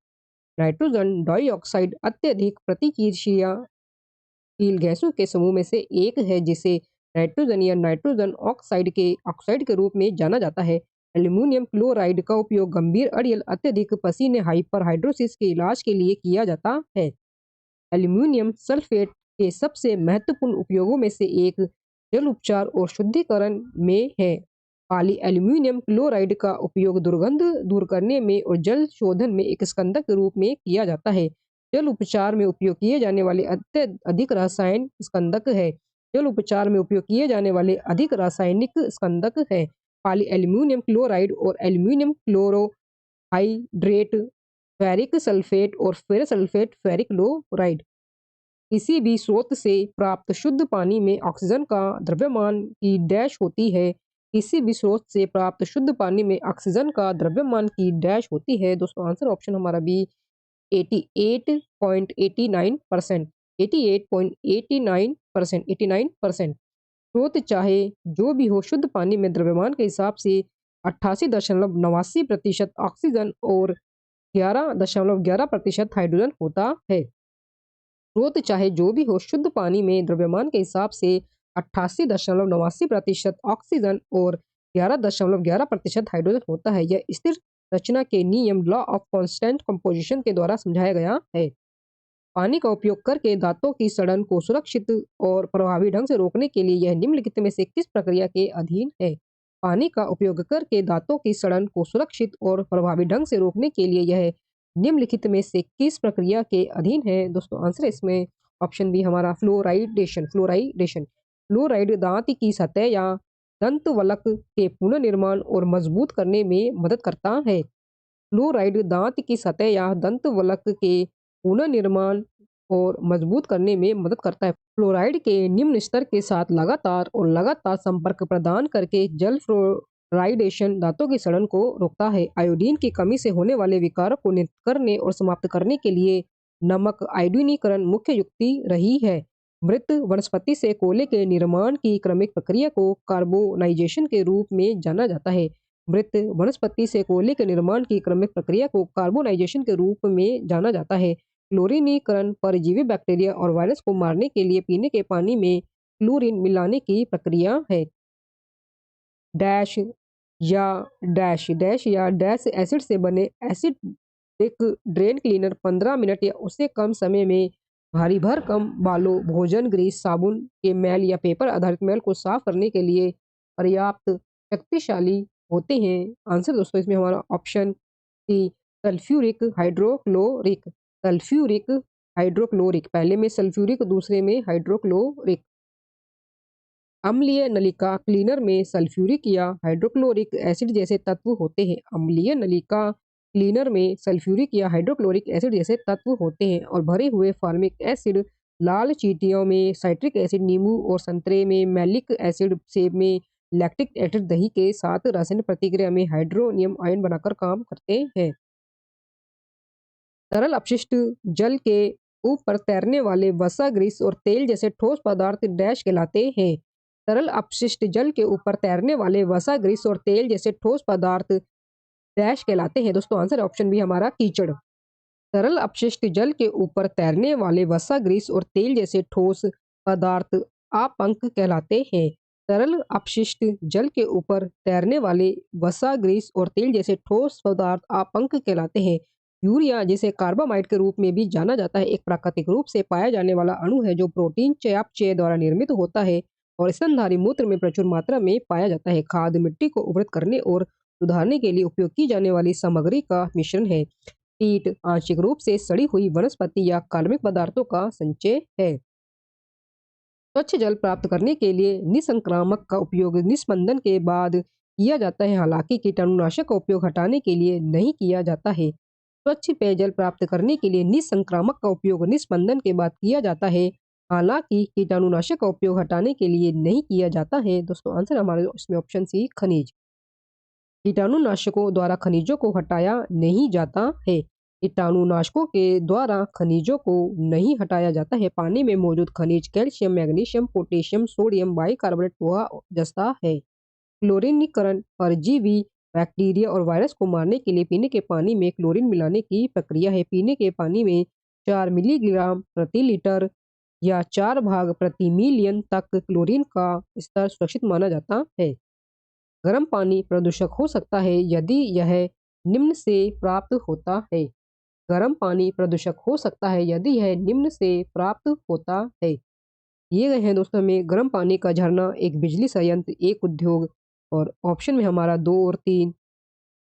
नाइट्रोजन डाइऑक्साइड अत्यधिक प्रतिक्रियाशील गैसों के समूह में से एक है जिसे नाइट्रोजन या नाइट्रोजन ऑक्साइड के रूप में जाना जाता है। एल्यूमिनियम क्लोराइड का उपयोग गंभीर अड़ियल, अत्यधिक पसीने, हाइपरहाइड्रोसिस के इलाज के लिए किया जाता है। एल्यूमिनियम सल्फेट के सबसे महत्वपूर्ण उपयोगों में से एक जल उपचार और शुद्धिकरण में है। पॉली एल्यूमिनियम क्लोराइड का उपयोग दुर्गंध दूर करने में और जल शोधन में एक स्कंदक के रूप में किया जाता है। जल उपचार में उपयोग किए जाने वाले अधिक रासायनिक स्कंदक है। जल उपचार में उपयोग किए जाने वाले अधिक रासायनिक स्कंदक है पॉली एल्यूमिनियम क्लोराइड और एल्यूमिनियम क्लोरोहाइड्रेट, फेरिक सल्फेट और फेरस सल्फेट, फेरिक क्लोराइड। किसी भी स्रोत से प्राप्त शुद्ध पानी में ऑक्सीजन का द्रव्यमान की डैश होती है। किसी भी स्रोत से प्राप्त शुद्ध पानी में ऑक्सीजन का द्रव्यमान की डैश होती है। दोस्तों आंसर ऑप्शन हमारा बी 88.89%। 88.89%। 89%। स्रोत चाहे जो भी हो शुद्ध पानी में द्रव्यमान के हिसाब से 88.89% ऑक्सीजन और 11.11% हाइड्रोजन होता है। स्रोत चाहे जो भी हो शुद्ध पानी में द्रव्यमान के हिसाब से 88.89% ऑक्सीजन और 11.11% हाइड्रोजन होता है। यह स्थिर रचना के नियम लॉ ऑफ कांस्टेंट कंपोजिशन के द्वारा समझाया गया है। पानी का उपयोग करके दांतों की सड़न को सुरक्षित और प्रभावी ढंग से रोकने के लिए यह निम्नलिखित में से किस प्रक्रिया के अधीन है? पानी का उपयोग करके दांतों की सड़न को सुरक्षित और प्रभावी ढंग से रोकने के लिए यह निम्नलिखित में से किस प्रक्रिया के अधीन है? दोस्तों आंसर इसमें ऑप्शन बी हमारा फ्लोराइडेशन। फ्लोराइडेशन फ्लोराइड दांत की सतह या दंतवल्क के पुनर्निर्माण और मजबूत करने में मदद करता है। फ्लोराइड दांत की सतह या दंतवल्क के पुनर्निर्माण और मजबूत करने में मदद करता है। फ्लोराइड के निम्न स्तर के साथ लगातार संपर्क प्रदान करके जल फ्लोराइडेशन दांतों की सड़न को रोकता है। आयोडीन की कमी से होने वाले विकारों को नियंत्रित करने और समाप्त करने के लिए नमक आयोडीनीकरण मुख्य युक्ति रही है। मृत वनस्पति से कोयले के निर्माण की क्रमिक प्रक्रिया को कार्बोनाइजेशन के रूप में जाना जाता है। मृत वनस्पति से कोयले के निर्माण की क्रमिक प्रक्रिया को कार्बोनाइजेशन के रूप में जाना जाता है। क्लोरीनीकरण परजीवी बैक्टीरिया और वायरस को मारने के लिए पीने के पानी में क्लोरीन मिलाने की प्रक्रिया है। डैश या डैश एसिड से बने एसिड एक ड्रेन क्लीनर 15 मिनट या उससे कम समय में भारी भरकम बालों, भोजन, ग्रीस, साबुन के मैल या पेपर आधारित मैल को साफ करने के लिए पर्याप्त शक्तिशाली होते हैं। आंसर दोस्तों इसमें हमारा option C sulphuric hydrochloric. Sulphuric hydrochloric, पहले में सल्फ्यूरिक, दूसरे में हाइड्रोक्लोरिक। अम्लीय नलिका क्लीनर में सल्फ्यूरिक या हाइड्रोक्लोरिक एसिड जैसे तत्व होते हैं। अम्लीय नलिका क्लीनर में सल्फ्यूरिक या हाइड्रोक्लोरिक एसिड जैसे तत्व होते हैं और भरे हुए फार्मिक एसिड, लाल चींटियों में साइट्रिक एसिड, नींबू और संतरे में मैलिक एसिड, सेब में लैक्टिक एसिड, दही के साथ रासायनिक प्रतिक्रिया में हाइड्रोनियम आयन बनाकर काम करते हैं। तरल अपशिष्ट जल के ऊपर तैरने वाले वसा, ग्रीस और तेल जैसे ठोस पदार्थ डैश कहलाते हैं। तरल अपशिष्ट जल के ऊपर तैरने वाले वसा, ग्रीस और तेल जैसे ठोस पदार्थ डैश कहलाते हैं। दोस्तों आंसर ऑप्शन भी हमारा कीचड़। तरल अपशिष्ट जल के ऊपर तैरने वाले वसा, ग्रीस और तेल जैसे ठोस पदार्थ अपंक कहलाते हैं। तरल अपशिष्ट जल के ऊपर तैरने वाले वसा, ग्रीस और तेल जैसे ठोस पदार्थ अपंक कहलाते हैं। यूरिया, जिसे कार्बामाइड के रूप में भी जाना जाता है, एक प्राकृतिक रूप से पाया जाने वाला अणु है जो प्रोटीन चयापचय द्वारा निर्मित होता है और स्तनधारी मूत्र में प्रचुर मात्रा में पाया जाता है। खाद मिट्टी को उर्वरक करने और सुधारने के लिए उपयोग की जाने वाली सामग्री का मिश्रण है। कीट आंशिक रूप से सड़ी हुई वनस्पति या कार्बनिक पदार्थों का संचय है। स्वच्छ जल प्राप्त करने के लिए निसंक्रामक का उपयोग निस्पंदन के बाद किया जाता है, हालांकि कीटाणुनाशक का उपयोग हटाने के लिए नहीं किया जाता है। स्वच्छ पेयजल प्राप्त करने के लिए निसंक्रामक का उपयोग निस्पंदन के बाद किया जाता है, हालांकि कीटाणुनाशक का उपयोग हटाने के लिए नहीं किया जाता है। दोस्तों आंसर हमारे इसमें ऑप्शन सी खनिज। कीटाणुनाशकों द्वारा खनिजों को हटाया नहीं जाता है। कीटाणुनाशकों के द्वारा खनिजों को नहीं हटाया जाता है। पानी में मौजूद खनिज calcium, magnesium, potassium, sodium bicarbonate हुआ जस्ता है। क्लोरीनीकरण परजीवी बैक्टीरिया और वायरस को मारने के लिए पीने के पानी में क्लोरीन मिलाने की प्रक्रिया है। पीने के पानी में 4 मिलीग्राम प्रति लीटर या 4 भाग प्रति मिलियन तक क्लोरीन का स्तर सुरक्षित माना जाता है। गर्म पानी प्रदूषक हो सकता है यदि यह निम्न से प्राप्त होता है। गर्म पानी प्रदूषक हो सकता है यदि यह निम्न से प्राप्त होता है। ये गए हैं दोस्तों हमें गर्म पानी का झरना, एक बिजली संयंत्र, एक उद्योग। और ऑप्शन में हमारा 2 और 3,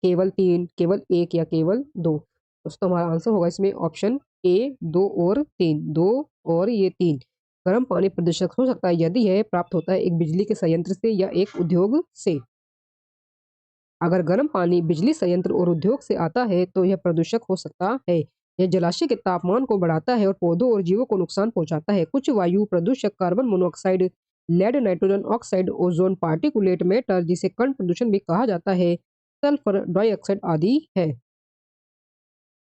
केवल 3, केवल 1 या केवल 2। दोस्तों हमारा आंसर होगा इसमें ऑप्शन ए 2 और 3, 2 और ये 3। गर्म पानी प्रदूषक हो सकता है यदि यह प्राप्त होता है एक बिजली के संयंत्र से या एक उद्योग से। अगर गर्म पानी बिजली संयंत्र और उद्योग से आता है तो यह प्रदूषक हो सकता है। यह जलाशय के तापमान को बढ़ाता है और पौधों और जीवों को नुकसान पहुंचाता है। कुछ वायु प्रदूषक carbon monoxide, lead, nitrogen oxide, ozone particulate matter जिसे कण प्रदूषण भी कहा जाता है, सल्फर डाइऑक्साइड आदि है।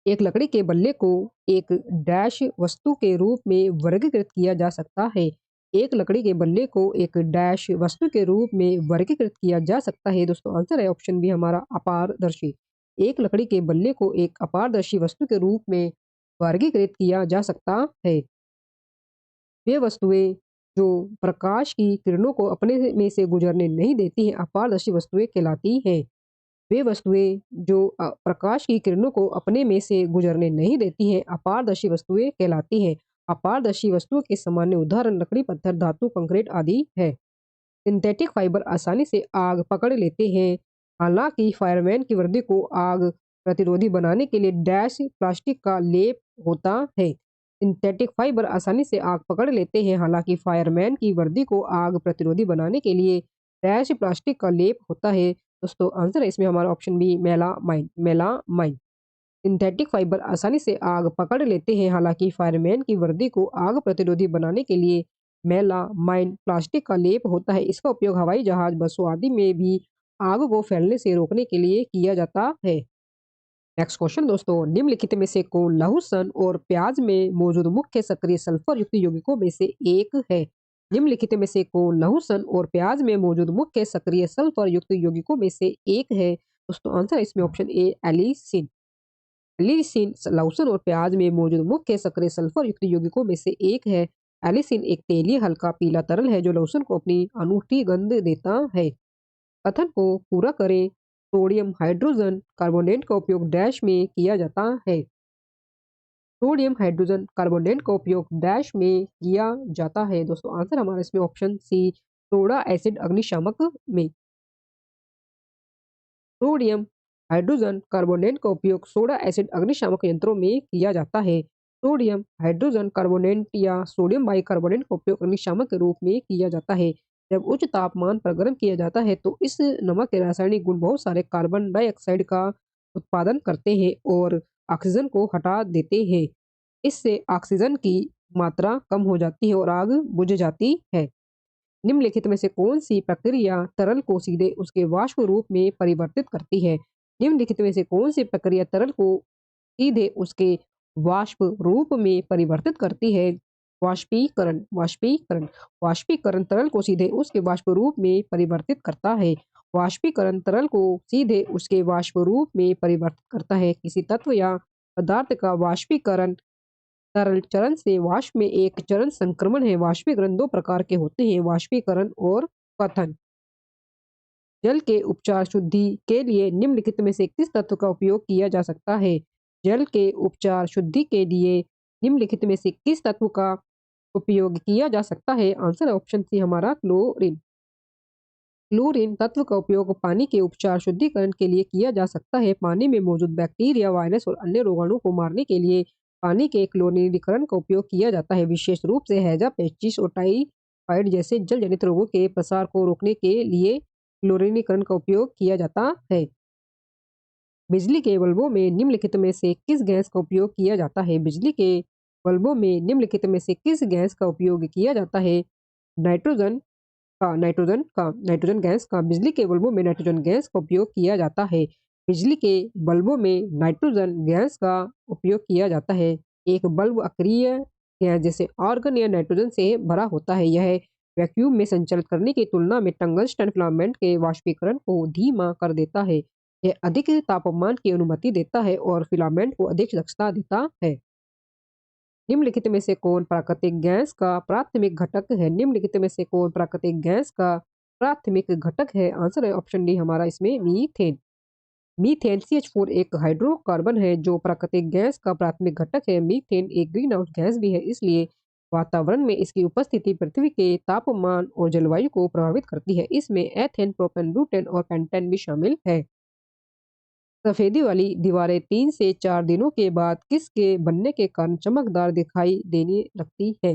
एक लकड़ी के बल्ले को एक डैश वस्तु के रूप में वर्गीकृत किया जा सकता है। एक लकड़ी के बल्ले को एक डैश वस्तु के रूप में वर्गीकृत किया जा सकता है। दोस्तों आंसर है ऑप्शन बी हमारा अपारदर्शी। एक लकड़ी के बल्ले को एक अपारदर्शी वस्तु के रूप में वर्गीकृत किया जा सकता है। वे वस्तुएं जो प्रकाश की किरणों को अपने में से गुजरने नहीं देती हैं अपारदर्शी वस्तुएं कहलाती हैं। वे वस्तुएं जो प्रकाश की किरणों को अपने में से गुजरने नहीं देती हैं अपारदर्शी वस्तुएं कहलाती हैं। अपारदर्शी वस्तुओं के सामान्य उदाहरण लकड़ी, पत्थर, धातु, कंक्रीट आदि है। सिंथेटिक फाइबर आसानी से आग पकड़ लेते हैं, हालांकि फायरमैन की वर्दी को आग प्रतिरोधी बनाने के लिए डैश प्लास्टिक का लेप होता है। सिंथेटिक फाइबर आसानी से आग पकड़ लेते हैं, हालांकि फायरमैन की वर्दी को आग प्रतिरोधी बनाने के लिए डैश प्लास्टिक का लेप होता है। दोस्तों आंसर है इसमें हमारा option B melamine melamine. Synthetic fibre आसानी से आग पकड़ लेते हैं, हालांकि फायरमैन की वर्दी को आग प्रतिरोधी बनाने के लिए मेलामाइन प्लास्टिक का लेप होता है। इसका उपयोग हवाई जहाज, बसों आदि में भी आग को फैलने से रोकने के लिए किया जाता है। नेक्स्ट क्वेश्चन दोस्तों, निम्नलिखित में से कौन लहसुन और प्याज में मौजूद मुख्य सक्रिय सल्फर युक्त यौगिकों में से एक है? निम्नलिखित में से कौन लहसुन और प्याज में मौजूद मुख्य सक्रिय सल्फर युक्त यौगिकों में से एक है? दोस्तों आंसर है इसमें ऑप्शन ए एलिसिन। एलिसिन लहसुन और प्याज में मौजूद मुख्य सक्रिय सल्फर युक्त यौगिकों में से एक है। एलिसिन एक तेलीय हल्का पीला तरल है जो लहसुन को अपनी अनूठी गंध देता है। कथन को पूरा करें। सोडियम हाइड्रोजन कार्बोनेट का उपयोग डैश में किया जाता है। सोडियम हाइड्रोजन कार्बोनेट का उपयोग डैश में किया जाता है। दोस्तों आंसर हमारा इसमें ऑप्शन सी सोडा एसिड अग्निशामक में। सोडियम हाइड्रोजन कार्बोनेट का उपयोग सोडा एसिड अग्निशामक यंत्रों में किया जाता है। सोडियम हाइड्रोजन कार्बोनेट या सोडियम बाइकार्बोनेट का उपयोग अग्निशामक के रूप में किया जाता है। जब उच्च तापमान पर गर्म किया जाता है तो इस नमक के रासायनिक गुण बहुत सारे कार्बन डाइऑक्साइड का उत्पादन करते हैं और ऑक्सीजन को हटा देते हैं। इससे ऑक्सीजन की मात्रा कम हो जाती है और आग बुझ जाती है। निम्नलिखित में से कौन सी प्रक्रिया तरल को सीधे उसके वाष्प रूप में परिवर्तित करती है? निम्नलिखित में से कौन सी प्रक्रिया तरल को सीधे उसके वाष्प रूप में परिवर्तित करती है? वाष्पीकरण वाष्पीकरण वाष्पीकरण तरल को सीधे उसके वाष्प रूप में परिवर्तित करता है। वाष्पीकरण तरल को सीधे उसके वाष्प रूप में परिवर्तित करता है। किसी तत्व या पदार्थ का वाष्पीकरण तरल चरण से वाष्प में एक चरण संक्रमण है। वाष्पीकरण दो प्रकार के होते हैं, वाष्पीकरण और क्वथन। जल के उपचार शुद्धि के लिए निम्नलिखित में से किस तत्व का उपयोग किया जा सकता है? जल के उपचार शुद्धि के लिए निम्नलिखित में से किस तत्व का उपयोग किया जा सकता है? आंसर है ऑप्शन सी हमारा क्लोरीन। क्लोरीन तत्व का उपयोग पानी के उपचार शुद्धिकरण के लिए किया जा सकता है। पानी में मौजूद बैक्टीरिया, वायरस और अन्य रोगाणु को मारने के लिए पानी के क्लोरीनीकरण का उपयोग किया जाता है। विशेष रूप से हैजा, पेस्टिस और टाइफाइड जैसे जल जनित रोगों के प्रसार को रोकने के लिए क्लोरीनीकरण का उपयोग किया जाता है। बिजली के बल्बों में निम्नलिखित में से किस गैस का उपयोग किया जाता है? बिजली के बल्बों में निम्नलिखित में से किस गैस का उपयोग किया जाता है? नाइट्रोजन नाइट्रोजन गैस का। बिजली के बल्बों में नाइट्रोजन गैस का उपयोग किया जाता है। बिजली के बल्बों में नाइट्रोजन गैस का उपयोग किया जाता है। एक बल्ब अक्रिय गैस जैसे आर्गन या नाइट्रोजन से भरा होता है। यह वैक्यूम में संचालित करने की तुलना में टंगस्टन फिलामेंट के वाष्पीकरण को धीमा कर देता है। यह अधिक तापमान की अनुमति देता है और फिलामेंट को अधिक दक्षता देता है। निम्नलिखित में से कौन प्राकृतिक गैस का प्राथमिक घटक है? निम्नलिखित में से कौन प्राकृतिक गैस का प्राथमिक घटक है? आंसर है ऑप्शन डी हमारा इसमें मीथेन। मीथेन CH4 एक हाइड्रोकार्बन है जो प्राकृतिक गैस का प्राथमिक घटक है। मीथेन एक ग्रीन हाउस गैस भी है, इसलिए वातावरण में इसकी उपस्थिति पृथ्वी के तापमान और जलवायु को प्रभावित करती है। इसमें एथेन, प्रोपेन, ब्यूटेन और पेंटेन भी शामिल है। सफेदी वाली दीवारें 3 से 4 दिनों के बाद किसके बनने के कारण चमकदार दिखाई देने लगती है?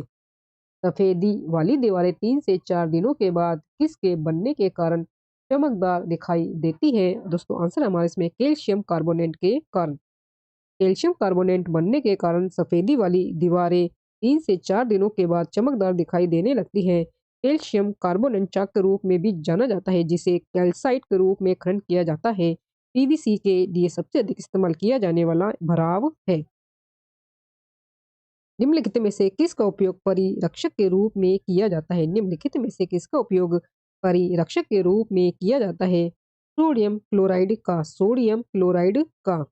सफेदी वाली दीवारें 3 से 4 दिनों के बाद किसके बनने के कारण चमकदार दिखाई देती है? दोस्तों आंसर हमारे इसमें कैल्शियम कार्बोनेट के कारण। कैल्शियम कार्बोनेट बनने के कारण सफेदी वाली दीवारें 3 से 4 दिनों के बाद चमकदार दिखाई देने लगती हैं। कैल्शियम कार्बोनेट चाक के रूप में भी जाना जाता है जिसे कैल्साइट के रूप में खनन किया जाता है। पीवीसी के लिए सबसे अधिक इस्तेमाल किया जाने वाला भराव है। निम्नलिखित में से किसका उपयोग परिरक्षक के रूप में किया जाता है? निम्नलिखित में से किसका उपयोग परिरक्षक के रूप में किया जाता है? सोडियम क्लोराइड का। सोडियम क्लोराइड का।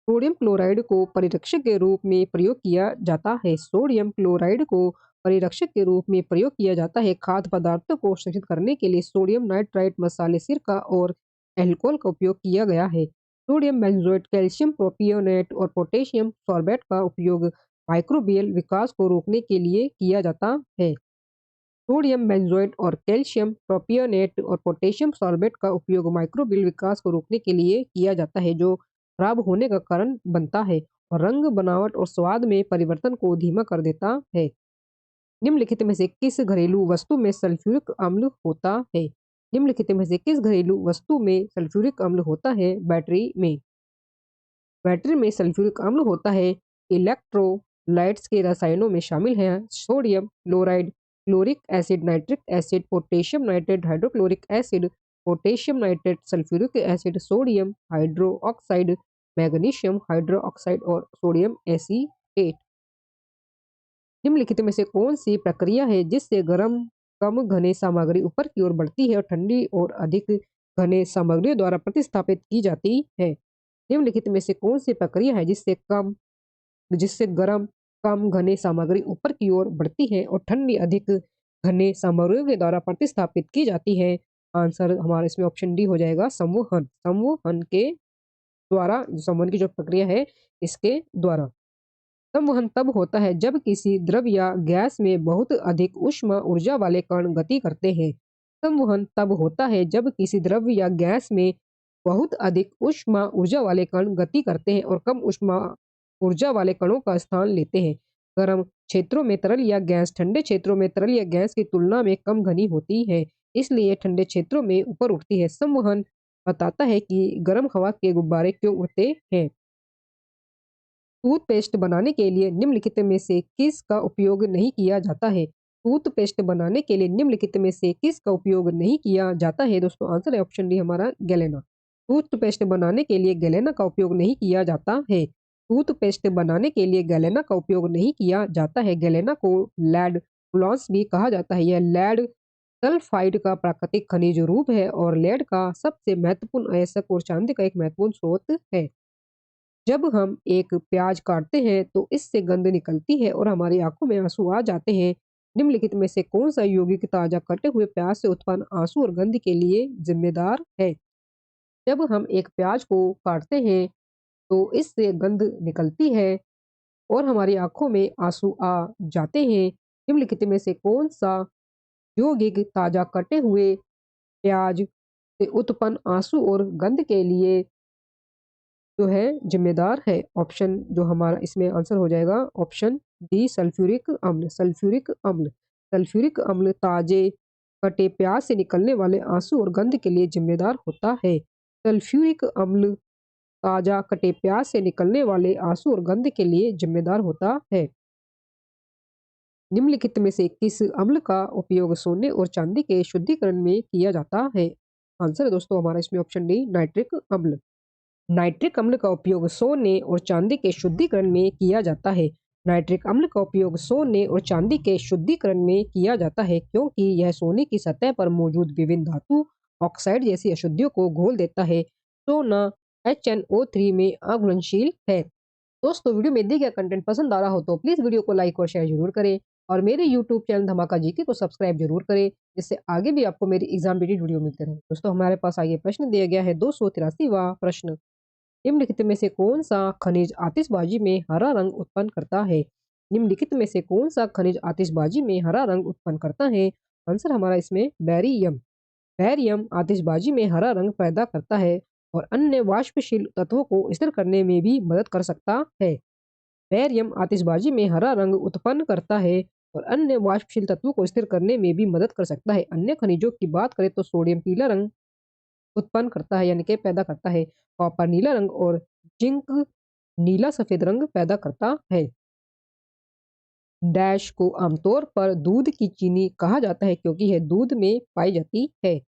सोडियम क्लोराइड को परिरक्षक के रूप में प्रयोग किया जाता है। सोडियम क्लोराइड को परिरक्षक के रूप में प्रयोग किया जाता है। खाद्य पदार्थों को संरक्षित करने के लिए सोडियम नाइट्राइट, मसाले, सिरका और अल्कोहल का उपयोग किया गया है। सोडियम बेंजोएट, कैल्शियम प्रोपियोनेट और पोटेशियम सॉर्बेट का उपयोग माइक्रोबियल विकास को रोकने के लिए किया जाता है। सोडियम बेंजोएट और कैल्शियम प्रोपियोनेट और पोटेशियम सॉर्बेट का उपयोग माइक्रोबियल विकास को रोकने के लिए किया जाता है जो खराब होने का कारण बनता है और रंग, बनावट और स्वाद में परिवर्तन को धीमा कर देता है। निम्नलिखित में से किस घरेलू वस्तु में सल्फ्यूरिक अम्ल होता है? निम्नलिखित में से किस घरेलू वस्तु में सल्फ्यूरिक अम्ल होता है? बैटरी में। बैटरी में सल्फ्यूरिक अम्ल होता है। इलेक्ट्रोलाइट्स के रसायनों में शामिल हैं sodium chloride, chloric acid, nitric acid, potassium nitrate, hydrochloric acid, potassium nitrate, sulphuric acid, sodium hydroxide, magnesium hydroxide और सोडियम एसीटेट। निम्नलिखित में से कौन सी प्रक्रिया है जिससे गर्म कम घने सामग्री ऊपर की ओर बढ़ती है और ठंडी और अधिक घने सामग्रियों द्वारा प्रतिस्थापित की जाती है? निम्नलिखित में से कौन सी प्रक्रिया है जिससे गर्म कम घने सामग्री ऊपर की ओर बढ़ती है और ठंडी अधिक घने सामग्रियों के द्वारा प्रतिस्थापित की जाती है? आंसर हमारा इसमें ऑप्शन डी हो जाएगा, संवहन। संवहन की जो प्रक्रिया है इसके द्वारा। संवहन तब होता है जब किसी द्रव या गैस में बहुत अधिक ऊष्मा ऊर्जा वाले कण गति करते हैं। संवहन तब होता है जब किसी द्रव या गैस में बहुत अधिक ऊष्मा ऊर्जा वाले कण गति करते हैं और कम ऊष्मा ऊर्जा वाले कणों का स्थान लेते हैं। गर्म क्षेत्रों में तरल या गैस ठंडे क्षेत्रों में तरल या गैस की तुलना में कम घनी होती है, इसलिए ठंडे क्षेत्रों में ऊपर उठती है। संवहन बताता है कि गर्म हवा के गुब्बारे क्यों उड़ते हैं। टूथपेस्ट बनाने के लिए निम्नलिखित में से किसका उपयोग नहीं किया जाता है? टूथपेस्ट बनाने के लिए निम्नलिखित में से किसका उपयोग नहीं किया जाता है? दोस्तों आंसर है ऑप्शन डी हमारा गैलेना। टूथपेस्ट बनाने के लिए गैलेना का उपयोग नहीं किया जाता है। टूथपेस्ट बनाने के लिए गैलेना का उपयोग नहीं किया जाता है। गैलेना को लेड फ्लॉन्स भी कहा जाता है। यह लेड सल्फाइड का प्राकृतिक खनिज रूप है और लेड का सबसे महत्वपूर्ण अयस्क और चांदी का एक महत्वपूर्ण स्रोत है। जब हम एक प्याज काटते हैं तो इससे गंध निकलती है और हमारी आंखों में आंसू आ जाते हैं। निम्नलिखित में से कौन सा यौगिक ताजा कटे हुए प्याज से उत्पन्न आंसू और गंध के लिए जिम्मेदार है? जब हम एक प्याज को काटते हैं तो इससे गंध निकलती है और हमारी आंखों में आंसू आ जाते हैं। निम्नलिखित में से कौन सा यौगिक ताजा कटे हुए प्याज से उत्पन्न आंसू और गंध के लिए जो है जिम्मेदार है? ऑप्शन जो हमारा इसमें आंसर हो जाएगा ऑप्शन डी, सल्फ्यूरिक अम्ल। सल्फ्यूरिक अम्ल ताजे कटे प्याज से निकलने वाले आंसू और गंध के लिए जिम्मेदार होता है। सल्फ्यूरिक अम्ल ताजा कटे प्याज से निकलने वाले आंसू और गंध के लिए जिम्मेदार होता है। निम्नलिखित में से किस अम्ल का उपयोग सोने और चांदी के शुद्धिकरण में किया जाता है? आंसर है दोस्तों हमारा इसमें ऑप्शन डी, नाइट्रिक अम्ल। नाइट्रिक अम्ल का उपयोग सोने और चांदी के शुद्धिकरण में किया जाता है। नाइट्रिक अम्ल का उपयोग सोने और चांदी के शुद्धिकरण में किया जाता है क्योंकि यह सोने की सतह पर मौजूद विभिन्न धातु ऑक्साइड जैसी अशुद्धियों को घोल देता है। सोना HNO3 में अघुलनशील है। दोस्तों वीडियो में दिया गया कंटेंट पसंद आ रहा हो तो प्लीज वीडियो को लाइक और शेयर जरूर करें और मेरे यूट्यूब चैनल धमाका जीके को सब्सक्राइब जरूर करें, जिससे आगे भी आपको मेरी एग्जाम रिलेटेड वीडियो मिलते रहे। दोस्तों हमारे पास आगे प्रश्न दिया गया है 283वां प्रश्न। निम्नलिखित में से कौन सा खनिज आतिशबाजी में हरा रंग उत्पन्न करता है? निम्नलिखित में से कौन सा खनिज आतिशबाजी में हरा रंग उत्पन्न करता है? आंसर हमारा इसमें बैरियम। बैरियम आतिशबाजी में हरा रंग पैदा करता है और अन्य वाष्पशील तत्वों को स्थिर करने में भी मदद कर सकता है। बैरियम आतिशबाजी में हरा रंग उत्पन्न करता है और अन्य वाष्पशील तत्वों को स्थिर करने में भी मदद कर सकता है। अन्य खनिजों की बात करें तो सोडियम पीला रंग उत्पन्न करता है यानी कि पैदा करता है। कॉपर नीला रंग और जिंक नीला सफेद रंग पैदा करता है। डैश को आमतौर पर दूध की चीनी कहा जाता है क्योंकि यह दूध में पाई जाती है।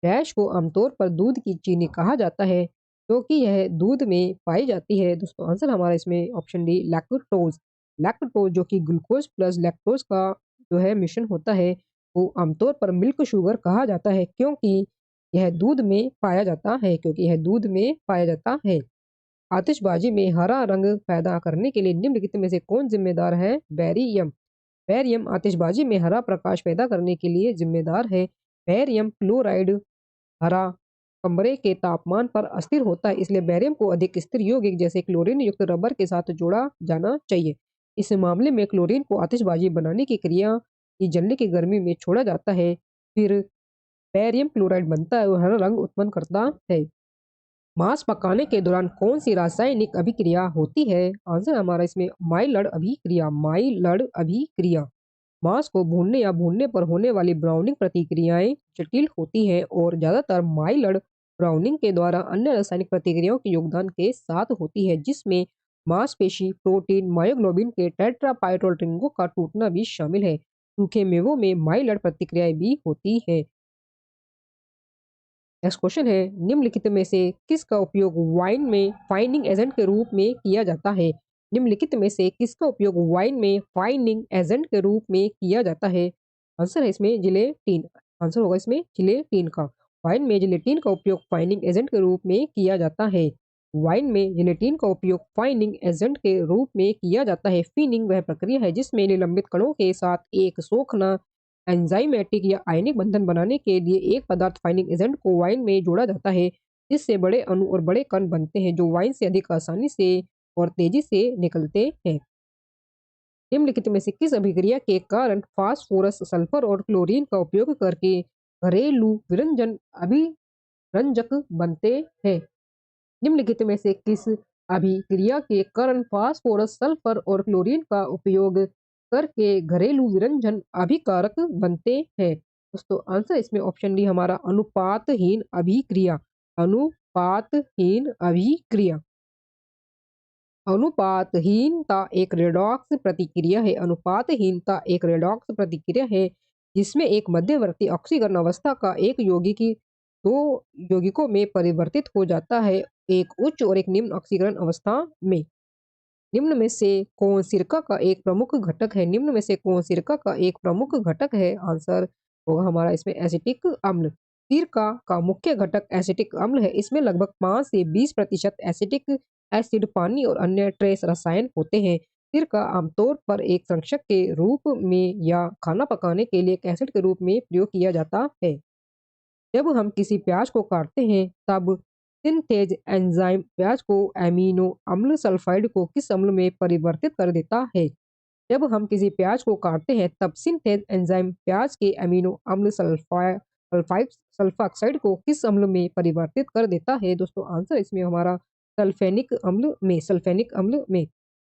डैश को आमतौर पर दूध की चीनी कहा जाता है क्योंकि यह दूध में पाई जाती है। दोस्तों आंसर हमारा इसमें ऑप्शन डी, लैक्टोज। लैक्टोज जो कि ग्लूकोज प्लस लैक्टोज का जो है मिश्रण होता है वो आमतौर पर मिल्क शुगर कहा जाता है क्योंकि यह दूध में पाया जाता है आतिशबाजी में हरा रंग पैदा करने के लिए निम्नलिखित में से कौन जिम्मेदार है? बैरियम। बैरियम आतिशबाजी में हरा प्रकाश पैदा करने के लिए जिम्मेदार है। बैरियम क्लोराइड हरा कमरे के तापमान पर अस्थिर होता है, इसलिए बैरियम को अधिक स्थिर यौगिक जैसे क्लोरीन युक्त रबर के साथ जोड़ा जाना चाहिए। इस मामले में क्लोरीन को आतिशबाजी बनाने की क्रिया की जलने की गर्मी में छोड़ा जाता है, फिर बैरियम क्लोराइड बनता है और हरा रंग उत्पन्न करता है। मांस पकाने के दौरान कौन सी रासायनिक अभिक्रिया होती है? आंसर हमारा इसमें माइलड अभिक्रिया। मांस को भूनने या भूनने पर होने वाली ब्राउनिंग प्रतिक्रियाएं जटिल होती हैं और ज्यादातर माइल्ड ब्राउनिंग के द्वारा अन्य रासायनिक प्रतिक्रियाओं के योगदान के साथ होती है, जिसमें मांसपेशी, प्रोटीन, मायोग्लोबिन के टेट्रापाइरोल रिंगों का टूटना भी शामिल है। सूखे मेवों में माइल्ड प्रतिक्रियाएं भी होती है। नेक्स्ट क्वेश्चन है, निम्नलिखित में से किसका उपयोग वाइन में फाइनिंग एजेंट के रूप में किया जाता है? निम्नलिखित में से किसका उपयोग वाइन में फाइनिंग एजेंट के रूप में किया जाता है? आंसर है इसमें जिलेटिन। आंसर होगा इसमें जिलेटिन का। वाइन में जिलेटिन का उपयोग फाइनिंग एजेंट के रूप में किया जाता है। वाइन में जिलेटिन का उपयोग फाइनिंग एजेंट के रूप में किया जाता है। फिनिंग वह प्रक्रिया है जिसमें निलंबित कणों के साथ एक सोखना एंजाइमेटिक या आयनिक बंधन बनाने के लिए एक पदार्थ फाइनिंग एजेंट को वाइन में जोड़ा जाता है, जिससे बड़े अणु और बड़े कण बनते हैं जो वाइन से अधिक आसानी से और तेजी से निकलते हैं। निम्नलिखित में से किस अभिक्रिया के कारण फास्फोरस, सल्फर और क्लोरीन का उपयोग करके घरेलू विरंजन अभिरंजक बनते हैं? निम्नलिखित में से किस अभिक्रिया के कारण फास्फोरस, सल्फर और क्लोरीन का उपयोग करके घरेलू विरंजन अभिकारक बनते हैं? दोस्तों आंसर इसमें ऑप्शन डी हमारा अनुपातहीन अभिक्रिया। अनुपातहीन अभिक्रिया। अनुपातहीनता एक रेडॉक्स प्रतिक्रिया है। अनुपातहीनता एक रेडॉक्स प्रतिक्रिया है जिसमें एक मध्यवर्ती ऑक्सीकरण अवस्था का एक यौगिक दो यौगिकों में परिवर्तित हो जाता है, एक उच्च और एक निम्न ऑक्सीकरण अवस्था में। निम्न में से कौन सिरका का एक प्रमुख घटक है? निम्न में से कौन सिरका का एक प्रमुख घटक है? आंसर होगा हमारा इसमें एसिटिक अम्ल। सिरका का मुख्य घटक एसिटिक अम्ल है। इसमें लगभग 5 से 20% एसिटिक एसिड, पानी और अन्य ट्रेस रसायन होते हैं। सिरका आमतौर पर एक संरक्षक के रूप में या खाना पकाने के लिए एक एसिड के रूप में प्रयोग किया जाता है। जब हम किसी प्याज को काटते हैं तब सिंथेज एंजाइम प्याज को एमिनो अम्ल सल्फाइड को किस अम्ल में परिवर्तित कर देता है? जब हम किसी प्याज को काटते हैं तब सिंथेज एंजाइम प्याज के एमिनो अम्ल सल्फाइड सल्फाक्साइड को किस अम्ल में परिवर्तित कर देता है? दोस्तों आंसर इसमें हमारा सल्फेनिक अम्ल में।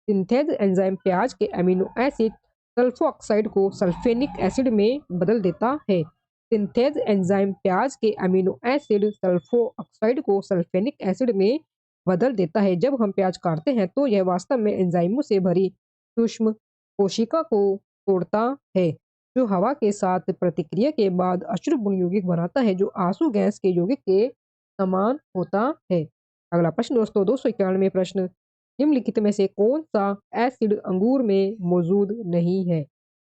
सिंथेज एंजाइम प्याज के एमिनो एसिड सल्फोऑक्साइड को सल्फेनिक एसिड में बदल देता है। सिंथेज एंजाइम प्याज के अमीनो एसिड सल्फोऑक्साइड को सल्फेनिक एसिड में बदल देता है। जब हम प्याज काटते हैं तो यह वास्तव में एंजाइमों से भरी सूक्ष्म कोशिका को तोड़ता है, जो हवा के साथ प्रतिक्रिया के बाद अश्रुभुन यौगिक बनाता है, जो आंसू गैस के यौगिक के समान होता है। अगला प्रश्न दोस्तों 291 प्रश्न, निम्नलिखित में से कौन सा एसिड अंगूर में मौजूद नहीं है?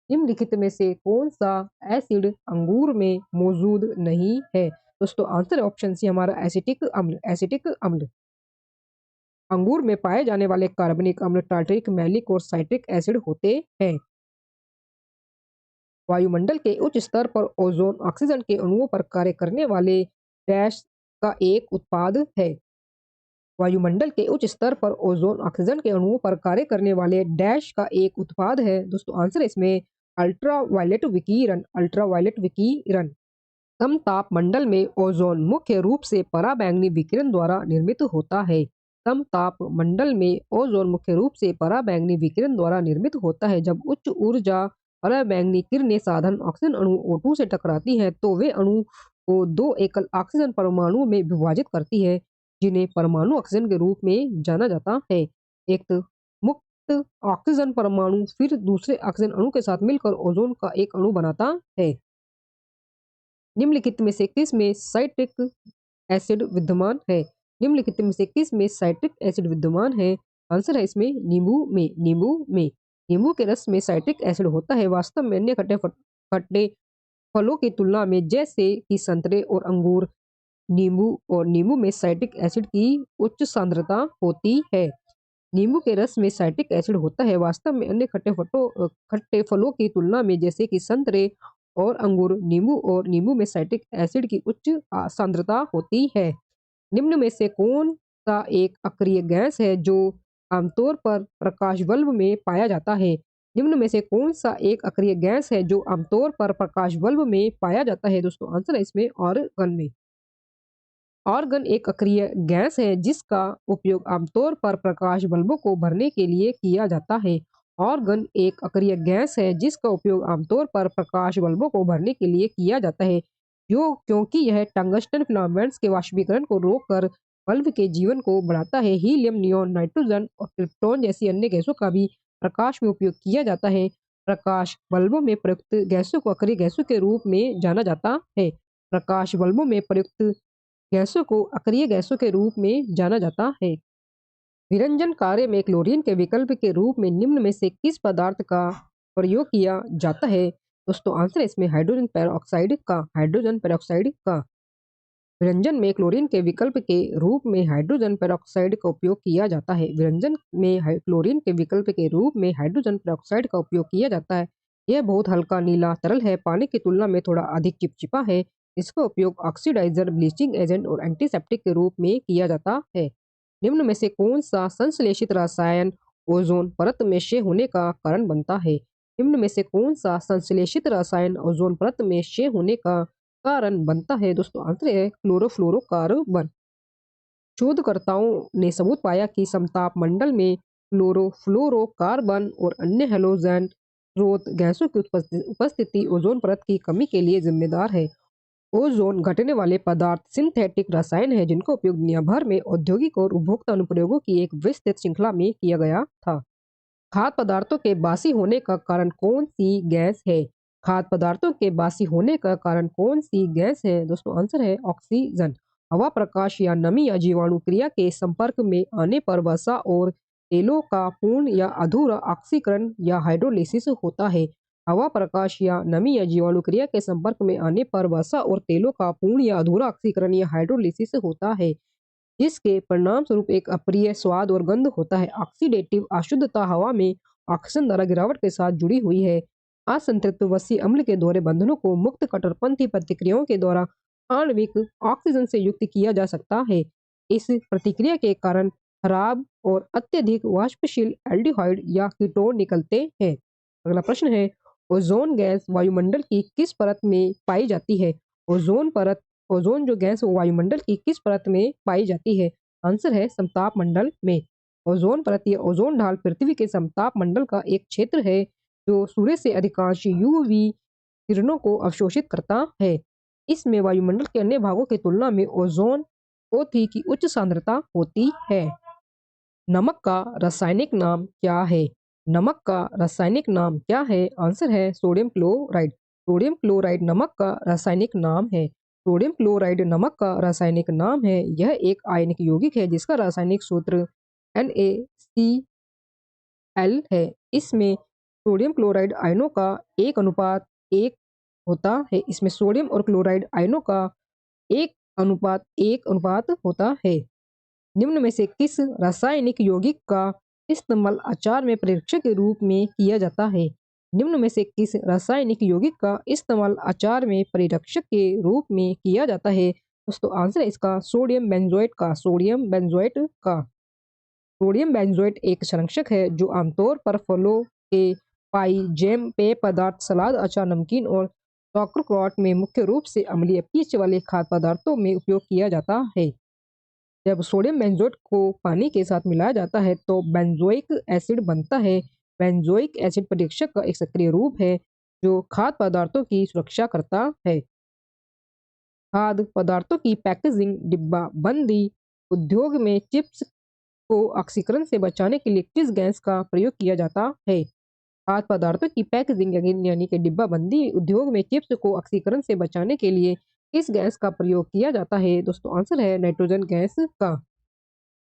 निम्नलिखित में से कौन सा एसिड अंगूर में मौजूद नहीं है? दोस्तों आंसर ऑप्शन सी हमारा एसिटिक अम्ल। एसिटिक अम्ल। अंगूर में पाए जाने वाले कार्बनिक अम्ल टार्टरिक, मैलिक और साइट्रिक एसिड होते हैं। वायुमंडल के उच्च स्तर पर ओजोन ऑक्सीजन के अणुओं पर कार्य करने वाले डैश का एक उत्पाद है। वायुमंडल के उच्च स्तर पर ओजोन ऑक्सीजन के अणुओं पर कार्य करने वाले डैश का एक उत्पाद है। दोस्तों आंसर इसमें अल्ट्रावायलेट विकिरण। अल्ट्रावायलेट विकिरण। कम तापमंडल में ओजोन मुख्य रूप से पराबैंगनी विकिरण द्वारा निर्मित होता है। कम तापमंडल में ओजोन मुख्य रूप से पराबैंगनी विकिरण द्वारा निर्मित होता है। जब उच्च ऊर्जा पराबैंगनी किरणें साधारण ऑक्सीजन अणु O2 से टकराती हैं तो वे अणु को दो एकल ऑक्सीजन परमाणुओं में विभाजित करती है, जिन्हें परमाणु ऑक्सीजन के रूप में जाना जाता है। एक मुक्त ऑक्सीजन परमाणु फिर दूसरे ऑक्सीजन अणु के साथ मिलकर ओजोन का एक अणु बनाता है। निम्नलिखित में से किस में साइट्रिक एसिड विद्यमान है? निम्नलिखित में से किस में साइट्रिक एसिड विद्यमान है? आंसर है इसमें नींबू में। नींबू में। नींबू के रस में साइट्रिक एसिड होता है। वास्तव में अन्य खट्टे फलों की तुलना में जैसे कि संतरे और अंगूर, नींबू में साइट्रिक एसिड की उच्च सांद्रता होती है। नींबू के रस में साइट्रिक एसिड होता है। वास्तव में अन्य खट्टे फलों की तुलना में जैसे कि संतरे और अंगूर, नींबू में साइट्रिक एसिड की उच्च सांद्रता होती है। निम्न में से कौन सा एक अक्रिय गैस है जो आमतौर पर प्रकाश बल्ब में पाया जाता है? निम्न में से कौन सा एक अक्रिय गैस है जो आमतौर पर प्रकाश बल्ब में पाया जाता है? दोस्तों आंसर है इसमें ऑर्गन में। ऑर्गन एक अक्रिय गैस है जिसका उपयोग आमतौर पर प्रकाश बल्बों को भरने के लिए किया जाता है। ऑर्गन एक अक्रिय गैस है जिसका उपयोग आमतौर पर प्रकाश बल्बों को भरने के लिए किया जाता है, जो क्योंकि यह टंगस्टन फिलामेंट्स के वाष्पीकरण को रोककर बल्ब के जीवन को बढ़ाता है। हीलियम, नियोन, नाइट्रोजन और क्रिप्टॉन जैसी अन्य गैसों का भी प्रकाश में उपयोग किया जाता है। प्रकाश बल्बों में प्रयुक्त गैसों को अक्रिय गैसों के रूप में जाना जाता है। प्रकाश बल्बों में प्रयुक्त गैसों को अक्रिय गैसों के रूप में जाना जाता है। विरंजन कार्य में क्लोरीन के विकल्प के रूप में निम्न में से किस पदार्थ का प्रयोग किया जाता है? दोस्तों आंसर है इसमें हाइड्रोजन पेरोक्साइड का। विरंजन में क्लोरीन के विकल्प के रूप में हाइड्रोजन पेरोक्साइड का उपयोग किया जाता है। विरंजन में क्लोरीन के विकल्प के रूप में हाइड्रोजन पेरोक्साइड का उपयोग किया जाता है। यह बहुत हल्का नीला तरल है, पानी की तुलना में थोड़ा अधिक चिपचिपा है। इसका उपयोग ऑक्सीडाइजर, ब्लीचिंग एजेंट और एंटीसेप्टिक के रूप में किया जाता है। निम्न में से कौन सा संश्लेषित रसायन ओजोन परत में क्षय होने का कारण बनता है? निम्न में से कौन सा संश्लेषित रसायन ओजोन परत में क्षय होने का कारण बनता है? दोस्तों आंसर है क्लोरोफ्लोरोकार्बन। शोधकर्ताओं ने सबूत पाया कि समताप मंडल में क्लोरोफ्लोरोकार्बन और अन्य हैलोजन स्रोत गैसों की उपस्थिति ओजोन परत की कमी के लिए जिम्मेदार है। ओजोन घटने वाले पदार्थ सिंथेटिक रसायन है जिनका उपयोग दुनिया भर में औद्योगिक और उपभोक्ता अनुप्रयोगों की एक विस्तृत श्रृंखला में किया गया था। खाद्य पदार्थों के बासी होने का कारण कौन सी गैस है? खाद्य पदार्थों के बासी होने का कारण कौन सी गैस है? दोस्तों आंसर है ऑक्सीजन। हवा, प्रकाश या नमी या जीवाणु क्रिया के संपर्क में आने पर वसा और तेलों का पूर्ण या अधूरा ऑक्सीकरण या हाइड्रोलिसिस होता है। हवा, प्रकाश या नमी या जीवाणु क्रिया के संपर्क में आने पर वसा और तेलों का पूर्ण या अधूरा ऑक्सीकरण या हाइड्रोलिसिस होता है, जिसके परिणाम स्वरूप एक अप्रिय स्वाद और गंध होता है। ऑक्सीडेटिव अशुद्धता हवा में ऑक्सीजन द्वारा गिरावट के साथ जुड़ी हुई है। असंतृप्त वसी अम्ल के दोहरे बंधनों को मुक्त कठोरपंथी प्रतिक्रियाओं के द्वारा आणविक ऑक्सीजन से युक्त किया जा सकता है। इस प्रतिक्रिया के कारण खराब और अत्यधिक वाष्पशील एल्डिहाइड या कीटोन निकलते हैं। अगला प्रश्न है, ओजोन गैस वायुमंडल की किस परत में पाई जाती है? ओजोन जो गैस वो वायुमंडल की किस परत में पाई जाती है? आंसर है समताप मंडल में। ओजोन परत या ओजोन ढाल पृथ्वी के समताप मंडल का एक क्षेत्र है जो सूर्य से अधिकांश यूवी किरणों को अवशोषित करता है। इसमें वायुमंडल के अन्य भागों की तुलना में ओजोन ओथी की उच्च सांद्रता होती है। नमक का रासायनिक नाम क्या है? नमक का रासायनिक नाम क्या है? आंसर है सोडियम क्लोराइड। सोडियम क्लोराइड नमक का रासायनिक नाम है। सोडियम क्लोराइड नमक का रासायनिक नाम है। यह एक आयनिक यौगिक है जिसका रासायनिक सूत्र NaCl है। इसमें सोडियम क्लोराइड आयनों का 1:1 होता है। इसमें सोडियम और क्लोराइड आयनों का 1:1 होता है। निम्न में से किस रासायनिक यौगिक का इस्तेमाल अचार में परिरक्षक के रूप में किया जाता है? निम्न में से किस रासायनिक यौगिक का इस्तेमाल अचार में परिरक्षक के रूप में किया जाता है? दोस्तों आंसर है इसका सोडियम बेंजोएट का। सोडियम बेंजोएट एक संरक्षक है जो आमतौर पर फलों के पाई, जैम, पेय पदार्थ, सलाद, अचार, नमकीन और सॉकरक्रॉट में मुख्य रूप से अम्लीय पीच वाले खाद्य पदार्थों में उपयोग किया जाता है। जब सोडियम बेंजोएट को पानी के साथ मिलाया जाता है तो बेंजोइक एसिड बनता है। बेंजोइक एसिड परीक्षक का एक सक्रिय रूप है जो खाद्य पदार्थों की सुरक्षा करता है। खाद्य पदार्थों की पैकेजिंग, डिब्बा बंदी उद्योग में चिप्स को ऑक्सीकरण से बचाने के लिए किस गैस का प्रयोग किया जाता है? खाद्य पदार्थों की पैकेजिंग यानी कि डिब्बा बंदी उद्योग में चिप्स को ऑक्सीकरण से बचाने के लिए किस गैस का प्रयोग किया जाता है? दोस्तों आंसर है नाइट्रोजन गैस का।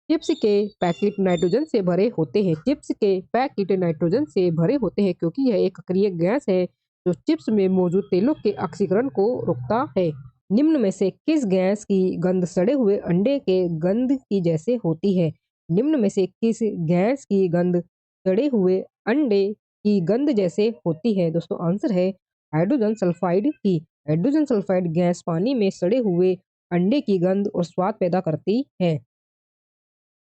चिप्स के पैकेट नाइट्रोजन से भरे होते हैं। चिप्स के पैकेट नाइट्रोजन से भरे होते हैं क्योंकि यह एक अक्रिय गैस है जो चिप्स में मौजूद तेलों के ऑक्सीकरण को रोकता है। निम्न में से किस गैस की गंध सड़े हुए अंडे के गंध की जैसे होती है? निम्न में से किस गैस की गंध सड़े हुए अंडे की गंध जैसे होती है? दोस्तों आंसर है हाइड्रोजन सल्फाइड की। हाइड्रोजन सल्फाइड गैस पानी में सड़े हुए अंडे की गंध और स्वाद पैदा करती है।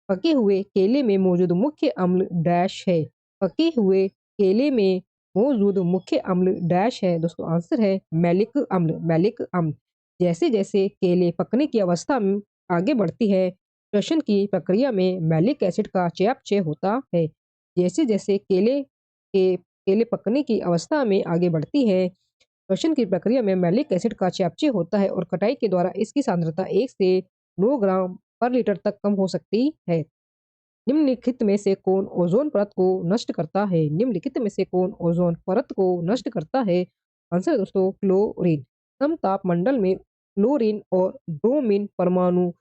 पके हुए केले में मौजूद मुख्य अम्ल डैश है। पके हुए केले में मौजूद मुख्य अम्ल डैश है। दोस्तों आंसर है मैलिक अम्ल। जैसे जैसे केले पकने की अवस्था में आगे बढ़ती है, श्वसन की प्रक्रिया में मैलिक एसिड का चयापचय होता है। जैसे जैसे केले के केले पकने की अवस्था में आगे बढ़ती है। श्वसन की प्रक्रिया में मैलिक एसिड का चयापचय होता है और कटाई के द्वारा इसकी सांद्रता 1 से 9 ग्राम पर लीटर तक कम हो सकती है। निम्नलिखित में से कौन ओजोन परत को नष्ट करता है? निम्नलिखित में से कौन ओजोन परत को नष्ट करता है? आंसर है दोस्तों क्लोरीन। कम तापमंडल में क्लोरीन और ब्रोमीन परमाणु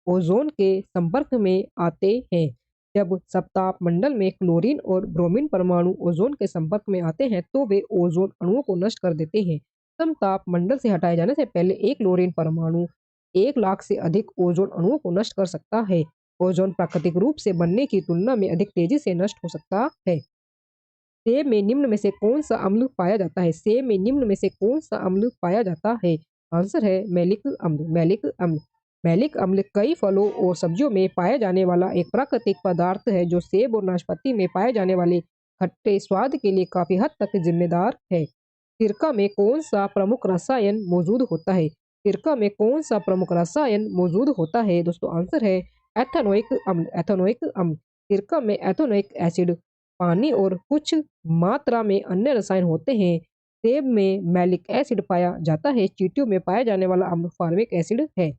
ओजोन के संपर्क में आते हैं। जब सप्तापमंडल में क्लोरीन और ब्रोमीन परमाणु ओजोन के संपर्क में आते हैं तो वे ओजोन अणुओं को नष्ट कर देते हैं। कम तापमंडल से हटाए जाने से पहले एक क्लोरीन परमाणु 1 लाख से अधिक ओजोन अणुओं को नष्ट कर सकता है। ओजोन प्राकृतिक रूप से बनने की तुलना में अधिक तेजी से नष्ट हो सकता है। सेब में निम्न में से कौन सा अम्ल पाया जाता है? सेब में निम्न में से कौन सा अम्ल पाया जाता है? आंसर है मैलिक अम्ल। मैलिक अम्ल। मैलिक अम्ल कई फलों और सब्जियों में पाया जाने वाला एक प्राकृतिक पदार्थ है जो सेब और नाशपाती में पाए जाने वाले खट्टे स्वाद के लिए काफी हद तक जिम्मेदार है। सिरका में कौन सा प्रमुख रसायन मौजूद होता है? सिरका में कौन सा प्रमुख रसायन मौजूद होता है? दोस्तों आंसर है एथेनोइक अम्ल। एथेनोइक अम्ल। सिरका में एथेनोइक एसिड, पानी और कुछ मात्रा में अन्य रसायन होते हैं। सेब में मैलिक एसिड पाया जाता है। चींटियों में पाया जाने वाला अम्ल फॉर्मिक एसिड है।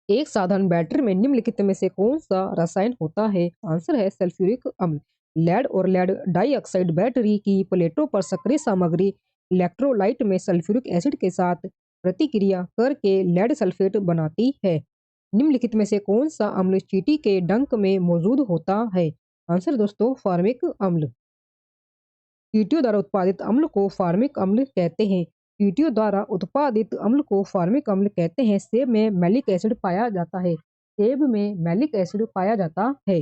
एक साधारण बैटरी में निम्नलिखित में से कौन सा रसायन होता है? आंसर है सल्फ्यूरिक अम्ल। लेड और लेड डाइऑक्साइड बैटरी की प्लेटों पर सक्रिय सामग्री इलेक्ट्रोलाइट में सल्फ्यूरिक एसिड के साथ प्रतिक्रिया करके लेड सल्फेट बनाती है। निम्नलिखित में से कौन सा अम्ल चींटी के डंक में मौजूद होता है? आंसर दोस्तों फॉर्मिक अम्ल। चींटियों द्वारा उत्पादित अम्ल को फॉर्मिक अम्ल कहते हैं। चींटियों द्वारा उत्पादित अम्ल को फॉर्मिक अम्ल कहते हैं। सेब में मैलिक एसिड पाया जाता है। सेब में मैलिक एसिड पाया जाता है।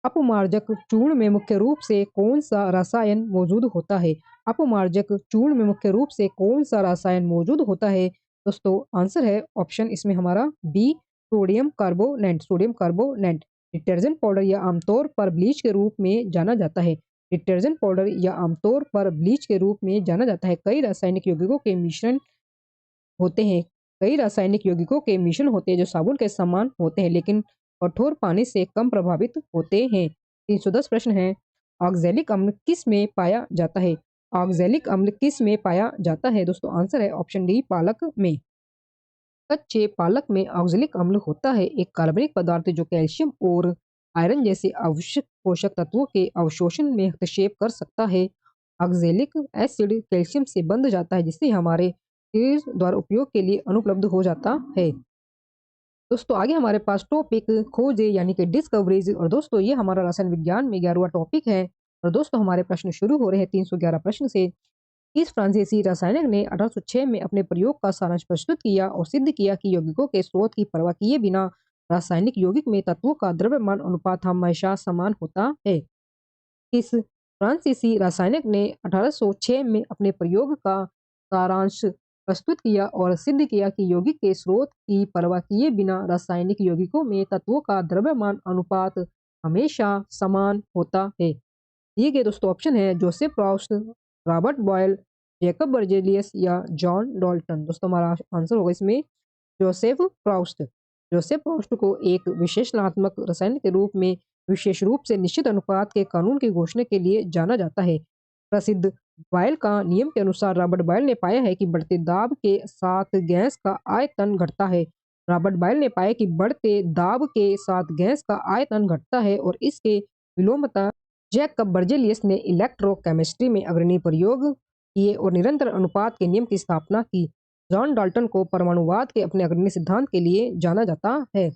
अपमार्जक चूर्ण में मुख्य रूप से कौन सा रसायन मौजूद होता है? अपमार्जक चूर्ण में मुख्य रूप से कौन सा रसायन मौजूद होता है? दोस्तों आंसर है ऑप्शन इसमें हमारा B, sodium carbonate. Sodium carbonate. Detergent powder या आमतौर पर ब्लीच के रूप में जाना जाता है। डिटर्जेंट पाउडर या आमतौर पर ब्लीच के रूप में जाना जाता है। कई रासायनिक यौगिकों के मिश्रण होते हैं। कई रासायनिक यौगिकों के मिश्रण होते हैं जो साबुन के समान होते हैं लेकिन कठोर पानी से कम प्रभावित होते हैं। 310 प्रश्न है। ऑक्जेलिक अम्ल किस में पाया जाता है? ऑक्जेलिक अम्ल किस में पाया जाता है? दोस्तों आंसर है ऑप्शन डी, पालक में। कच्चे पालक में ऑक्जेलिक अम्ल होता है, एक कार्बनिक पदार्थ जो कैल्शियम और आयरन जैसे आवश्यक पोषक तत्वों के अवशोषण में हस्तक्षेप कर सकता है। ऑक्जेलिक एसिड कैल्शियम से बंध जाता है जिससे हमारे शरीर द्वारा उपयोग के लिए अनुपलब्ध हो जाता है। दोस्तों आगे हमारे पास टॉपिक खोजे यानी कि डिस्कवरीज, और दोस्तों ये हमारा रसायन विज्ञान में 11वां टॉपिक है। और दोस्तों हमारे प्रश्न शुरू हो रहे हैं 311 प्रश्न से। इस फ्रांसीसी रसायनज्ञ ने 1806 में अपने प्रयोग का सारांश प्रस्तुत किया और सिद्ध किया कि यौगिकों के स्रोत की परवाह किए बिना रासायनिक यौगिक में तत्वों का द्रव्यमान अनुपात हमेशा समान होता है। इस फ्रांसीसी रसायनज्ञ ने 1806 में अपने प्रयोग का सारांश प्रस्तुत किया और सिद्ध किया कि यौगिक के स्रोत की परवाह किए बिना रासायनिक यौगिकों में तत्वों का द्रव्यमान अनुपात हमेशा समान होता है। दिए गए दोस्तों ऑप्शन है Joseph Proust, Robert Boyle, Jacob Berzelius या जॉन डाल्टन। दोस्तों हमारा आंसर होगा इसमें जोसेफ प्रॉस्ट। जोसेफ प्रॉस्ट को एक विश्लेषणात्मक रसायन के रूप में विशेष रूप से निश्चित अनुपात के कानून की घोषणा के लिए जाना जाता है। प्रसिद्ध बॉयल का नियम के अनुसार रॉबर्ट बॉयल ने पाया है कि बढ़ते दाब के साथ गैस का आयतन घटता है। रॉबर्ट बॉयल ने पाया कि बढ़ते दाब के साथ गैस का आयतन घटता है और इसके विलोमता जैकब बर्जेलियस ने इलेक्ट्रोकेमिस्ट्री में अग्रणी प्रयोग किए और निरंतर अनुपात के नियम की स्थापना की। जॉन डाल्टन को परमाणुवाद के अपने अग्रणी सिद्धांत के लिए जाना जाता है।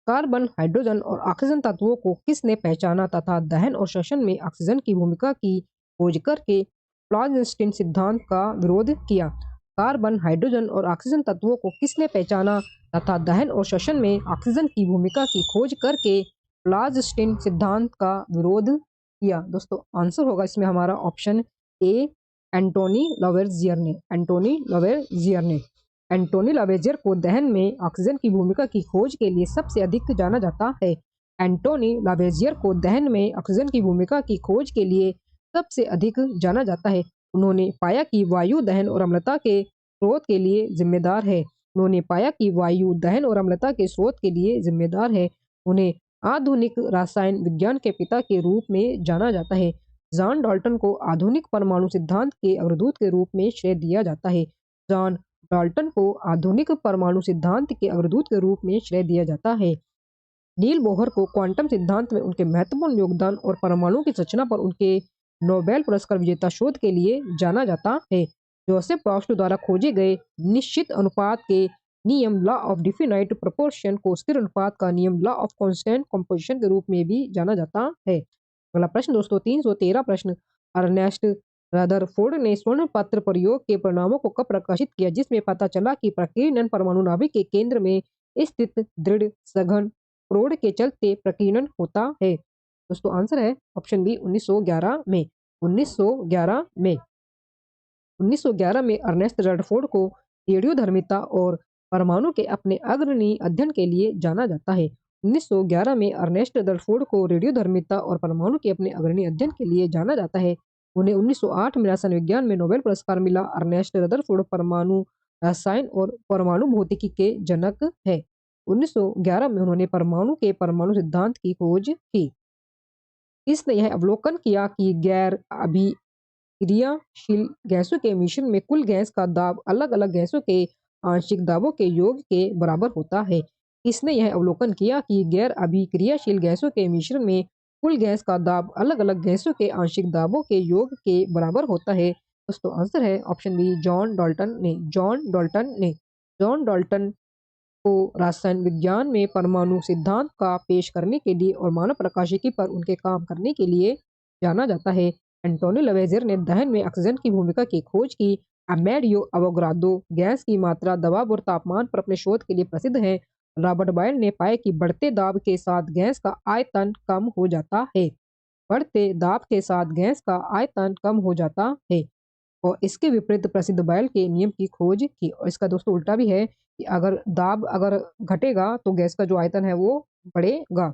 कार्बन, हाइड्रोजन और ऑक्सीजन तत्वों को किसने पहचाना तथा दहन और श्वसन में ऑक्सीजन की भूमिका की खोज करके फ्लॉरेंस्टीन सिद्धांत का विरोध किया? कार्बन, हाइड्रोजन और ऑक्सीजन तत्वों को किसने पहचाना तथा दहन और श्वसन में ऑक्सीजन की भूमिका की खोज करके फ्लॉरेंस्टीन सिद्धांत का विरोध किया? दोस्तों आंसर होगा इसमें हमारा ऑप्शन ए, एंटोनी लवेजियर ने। एंटोनी लवेजियर ने। एंटोनी लवेजियर को दहन में ऑक्सीजन की भूमिका की खोज के लिए सबसे अधिक जाना जाता है। एंटोनी लवेजियर को दहन में ऑक्सीजन की भूमिका की खोज के लिए सबसे अधिक जाना जाता है। उन्होंने पाया कि वायु दहन और अम्लता के स्रोत के लिए जिम्मेदार है। उन्होंने पाया कि वायु दहन और अम्लता के स्रोत के लिए जिम्मेदार है। उन्हें आधुनिक रसायन विज्ञान के पिता के रूप में जाना जाता है। जॉन डाल्टन को आधुनिक परमाणु सिद्धांत के अग्रदूत के रूप में श्रेय दिया जाता है। जॉन डाल्टन को आधुनिक परमाणु सिद्धांत के अग्रदूत के रूप में श्रेय दिया जाता है। नील बोहर को क्वांटम सिद्धांत में उनके महत्वपूर्ण योगदान और परमाणु की रचना पर उनके नोबेल पुरस्कार विजेता शोध के लिए जाना जाता है। जोसेफ प्रोस्ट द्वारा खोजे गए निश्चित अनुपात के नियम लॉ ऑफ डिफिनाइट प्रोपोर्शन को स्थिर अनुपात का नियम लॉ ऑफ कांस्टेंट कंपोजिशन के रूप में भी जाना जाता है। अगला प्रश्न दोस्तों 313 प्रश्न। अर्नेस्ट रदरफोर्ड ने स्वर्ण पत्र प्रयोग के परिणामों को कब प्रकाशित किया जिसमें पता चला कि प्रकीर्णन परमाणु नाभिक के केंद्र में स्थित दृढ़ सघन प्रोड के चलते प्रकीर्णन होता है। दोस्तों आंसर है ऑप्शन बी 1911 में। 1911 में अर्नेस्ट रदरफोर्ड को रेडियोधर्मिता और परमाणु के अपने अग्रणी अध्ययन के लिए जाना जाता है। 1911 में अर्नेस्ट रदरफोर्ड को रेडियोधर्मिता और परमाणु के अपने अग्रणी अध्ययन के लिए जाना जाता है। उन्हें 1908 में रसायन विज्ञान में नोबेल पुरस्कार मिला। अर्नेस्ट रदरफोर्ड परमाणु रसायन और परमाणु भौतिकी के जनक है। 1911 में उन्होंने परमाणु के परमाणु सिद्धांत की खोज की। इसने यह अवलोकन किया कि गैर अभिक्रियाशील गैसों के मिश्रण में कुल गैस का दाब अलग अलग गैसों के आंशिक दाबों के योग के बराबर होता है। इसने यह अवलोकन किया कि गैर अभिक्रियाशील गैसों के मिश्रण में कुल गैस का दाब अलग अलग गैसों के आंशिक दाबों के योग के बराबर होता है। दोस्तों आंसर है ऑप्शन बी जॉन डाल्टन ने। जॉन डाल्टन को रसायन विज्ञान में परमाणु सिद्धांत का पेश करने के लिए और मानव प्रकाशिकी पर उनके काम करने के लिए जाना जाता है। एंटोनियो लवेज़ियर ने दहन में ऑक्सीजन की भूमिका की खोज की। अमेलियो अवोगाद्रो गैस की मात्रा, दबाव और तापमान पर अपने शोध के लिए प्रसिद्ध हैं। रॉबर्ट बॉयल ने पाया कि बढ़ते दाब के साथ गैस का आयतन कम हो जाता है। बढ़ते दाब के साथ गैस का आयतन कम हो जाता है और इसके विपरीत प्रसिद्ध बॉयल के नियम की खोज की। और इसका दोस्तों उल्टा भी है कि अगर दाब अगर घटेगा तो गैस का जो आयतन है वो बढ़ेगा।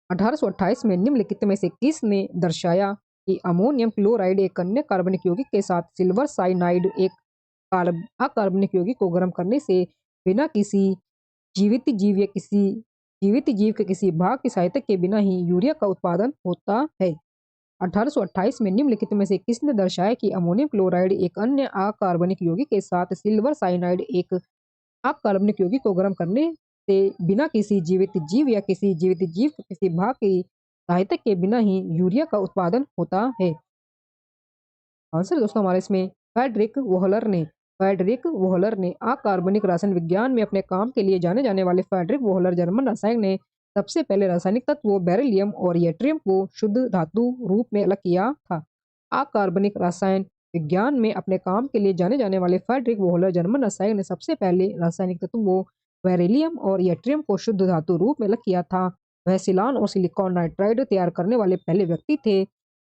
1828 में निम्नलिखित में से किसने दर्शाया कि अमोनियम क्लोराइड एक अन्य कार्बनिक यौगिक के साथ सिल्वर साइनाइड एक अकार्बनिक यौगिक को गर्म करने से बिना किसी जीवित जीव के किसी भाग की सहायता के बिना ही यूरिया का उत्पादन होता है। 1828 में निम्नलिखित में से किसने दर्शाया कि अमोनियम क्लोराइड एक अन्य अकार्बनिक यौगिक के साथ सिल्वर साइनाइड एक अकार्बनिक यौगिक को गर्म करने से बिना किसी जीवित जीव या किसी जीवित जीव के किसी भाग की सहायता के बिना ही यूरिया का उत्पादन होता है। आंसर दोस्तों हमारे इसमें फ्रेडरिक वोहलर ने अकार्बनिक रसायन विज्ञान में अपने काम के लिए जाने जाने वाले फ्रेडरिक वोहलर जर्मन रसायन ने सबसे पहले रासायनिक तत्व बेरिलियम और यट्रियम को शुद्ध धातु रूप में अलग किया था। अकार्बनिक रसायन विज्ञान में अपने काम के लिए जाने जाने वाले फ्रेडरिक वोहलर जर्मन रसायन ने सबसे पहले रासायनिक तत्वों बेरिलियम और यट्रियम को शुद्ध धातु रूप में अलग किया था। वह सिलान और सिलिकॉन नाइट्राइड तैयार करने वाले पहले व्यक्ति थे।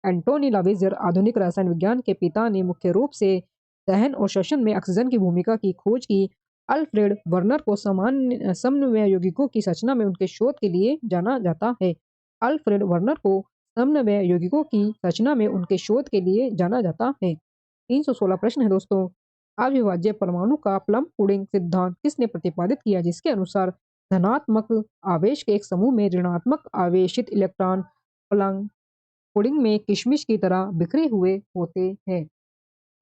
एंटोनी लावेज़ियर आधुनिक रसायन विज्ञान के पिता ने मुख्य रूप से दहन और श्वसन में ऑक्सीजन की भूमिका की खोज की। अल्फ्रेड वर्नर को सामान्य समन्वय यौगिकों की रचना में उनके शोध के लिए जाना जाता है। अल्फ्रेड वर्नर को समन्वय यौगिकों की रचना में उनके शोध के लिए जाना जाता है। 316 प्रश्न है दोस्तों। अविभाज्य परमाणु का प्लम पुडिंग सिद्धांत किसने प्रतिपादित किया जिसके अनुसार धनात्मक आवेश के एक समूह में ऋणात्मक आवेशित इलेक्ट्रॉन प्लम पुडिंग में किशमिश की तरह बिखरे हुए होते हैं।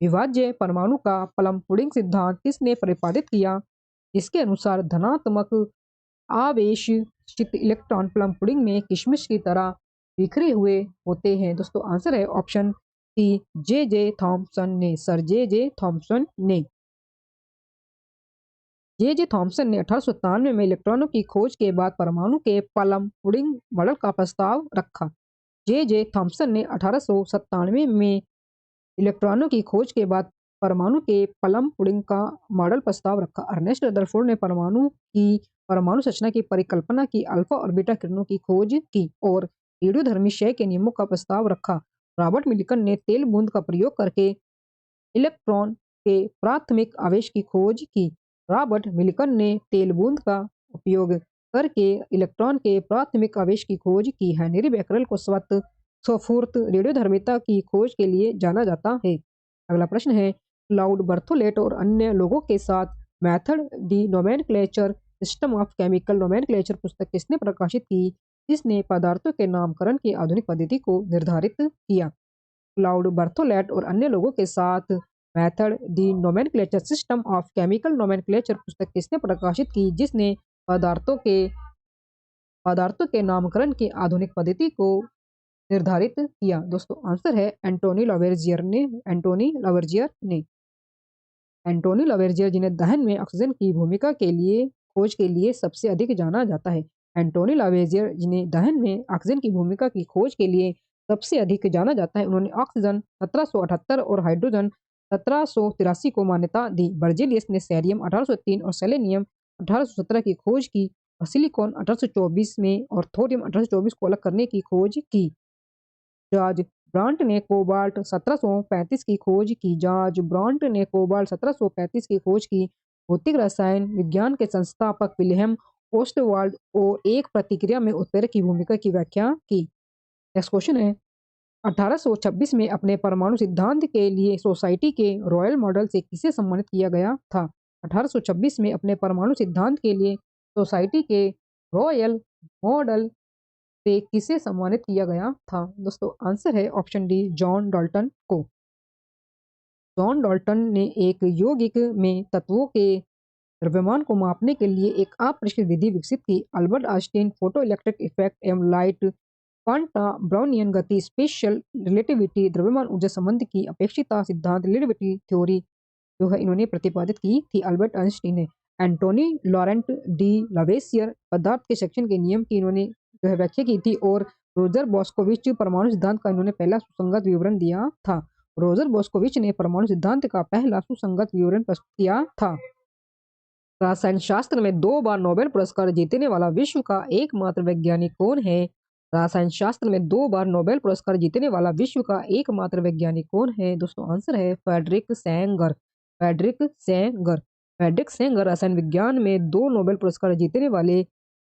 विभाज्य परमाणु का प्लम पुडिंग सिद्धांत किसने प्रतिपादित किया जिसके अनुसार धनात्मक आवेशित इलेक्ट्रॉन प्लम पुडिंग में किशमिश की तरह बिखरे हुए होते हैं। दोस्तों आंसर है ऑप्शन सी जे थॉमसन ने। सर जे थॉमसन ने 1897 में इलेक्ट्रॉनों की खोज के बाद परमाणु के प्लम पुडिंग मॉडल का प्रस्ताव रखा। जे थॉमसन ने 1897 में इलेक्ट्रॉनों की खोज के बाद परमाणु के प्लम पुडिंग का मॉडल प्रस्ताव रखा। अर्नेस्ट रदरफोर्ड ने परमाणु संरचना की परिकल्पना की, अल्फा और बीटा किरणों की खोज की और रेडियोधर्मी क्षय के नियमों का प्रस्ताव रखा। रॉबर्ट मिल्टन ने तेल बूंद का प्रयोग करके इलेक्ट्रॉन के प्राथमिक आवेश की खोज की। रॉबर्ट मिल्टन ने तेल बूंद का उपयोग करके इलेक्ट्रॉन के प्राथमिक आवेश की खोज की। हेनरी बेकरेल को स्वफूर्त रेडियोधर्मिता की खोज के लिए जाना जाता है। अगला प्रश्न है क्लाउड बर्थोलेट और अन्य लोगों के साथ method the nomenclature system of chemical nomenclature पुस्तक किसने प्रकाशित की जिसने पदार्थों के नामकरण की आधुनिक पद्धति को निर्धारित किया। क्लाउड बर्थोलेट और अन्य लोगों के साथ method the nomenclature system of chemical nomenclature पुस्तक किसने प्रकाशित की, जिसने पदार्थों के नामकरण की आधुनिक पद्धति को निर्धारित किया। दोस्तों आंसर है एंटोनी लवेरजियर ने। एंटोनी लवेरजियर जिन्हें दहन में ऑक्सीजन की भूमिका के लिए खोज के लिए सबसे अधिक जाना जाता है। एंटोनी लवेरजियर जिन्हें दहन में ऑक्सीजन की भूमिका की खोज के लिए सबसे अधिक जाना जाता है, उन्होंने ऑक्सीजन 1778 और हाइड्रोजन 1783 को मान्यता दी। बर्जेलियस ने सेरियम 1803 और सेलेनियम 1817 की खोज की और सिलिकॉन 1824 में और थोरियम 1824 को अलग करने की खोज की। जॉर्ज ब्रांट ने कोबाल्ट 1735 की खोज की। जॉर्ज ब्रांट ने कोबाल्ट 1735 की खोज की। भौतिक रसायन विज्ञान के संस्थापक विल्हेम ओस्टवाल्ड को एक प्रतिक्रिया में उत्प्रेरक की भूमिका की व्याख्या की। नेक्स्ट क्वेश्चन है 1826 में अपने परमाणु सिद्धांत के लिए सोसाइटी के रॉयल मॉडल से किसे सम्मानित किया गया था। 1826 में अपने परमाणु सिद्धांत के लिए सोसाइटी के रॉयल मॉडल से किसे सम्मानित किया गया था। दोस्तों आंसर है ऑप्शन डी, जॉन डाल्टन को। जॉन डाल्टन ने एक यौगिक में तत्वों के द्रव्यमान को मापने के लिए एक अपरिष्कृत विधि विकसित की। Albert Einstein photo electric effect एवं लाइट क्वांटा ब्राउनियन गति स्पेशल रिलेटिविटी द्रव्यमान ऊर्जा संबंध की अपेक्षिता सिद्धांत रिलेटिविटी थ्योरी जो है इन्होंने प्रतिपादित की थी अल्बर्ट आइंस्टीन ने। एंटोनी लॉरेंट डी लवेसियर पदार्थ के सेक्शन के नियम की इन्होंने जो है व्याख्या की थी और रोजर बॉस्कोविच परमाणु सिद्धांत का इन्होंने पहला सुसंगत विवरण दिया था। रोजर बॉस्कोविच ने परमाणु सिद्धांत का पहला सुसंगत विवरण प्रस्तुत किया था। रसायन शास्त्र में 2 बार नोबेल पुरस्कार जीतने वाला विश्व का एकमात्र वैज्ञानिक कौन है। रसायन शास्त्र में 2 बार नोबेल पुरस्कार जीतने वाला विश्व का एकमात्र वैज्ञानिक कौन है। दोस्तों आंसर है फ्रेडरिक सेंगर। फ्रेडरिक सेंगर रसायन विज्ञान में 2 नोबेल पुरस्कार जीतने वाले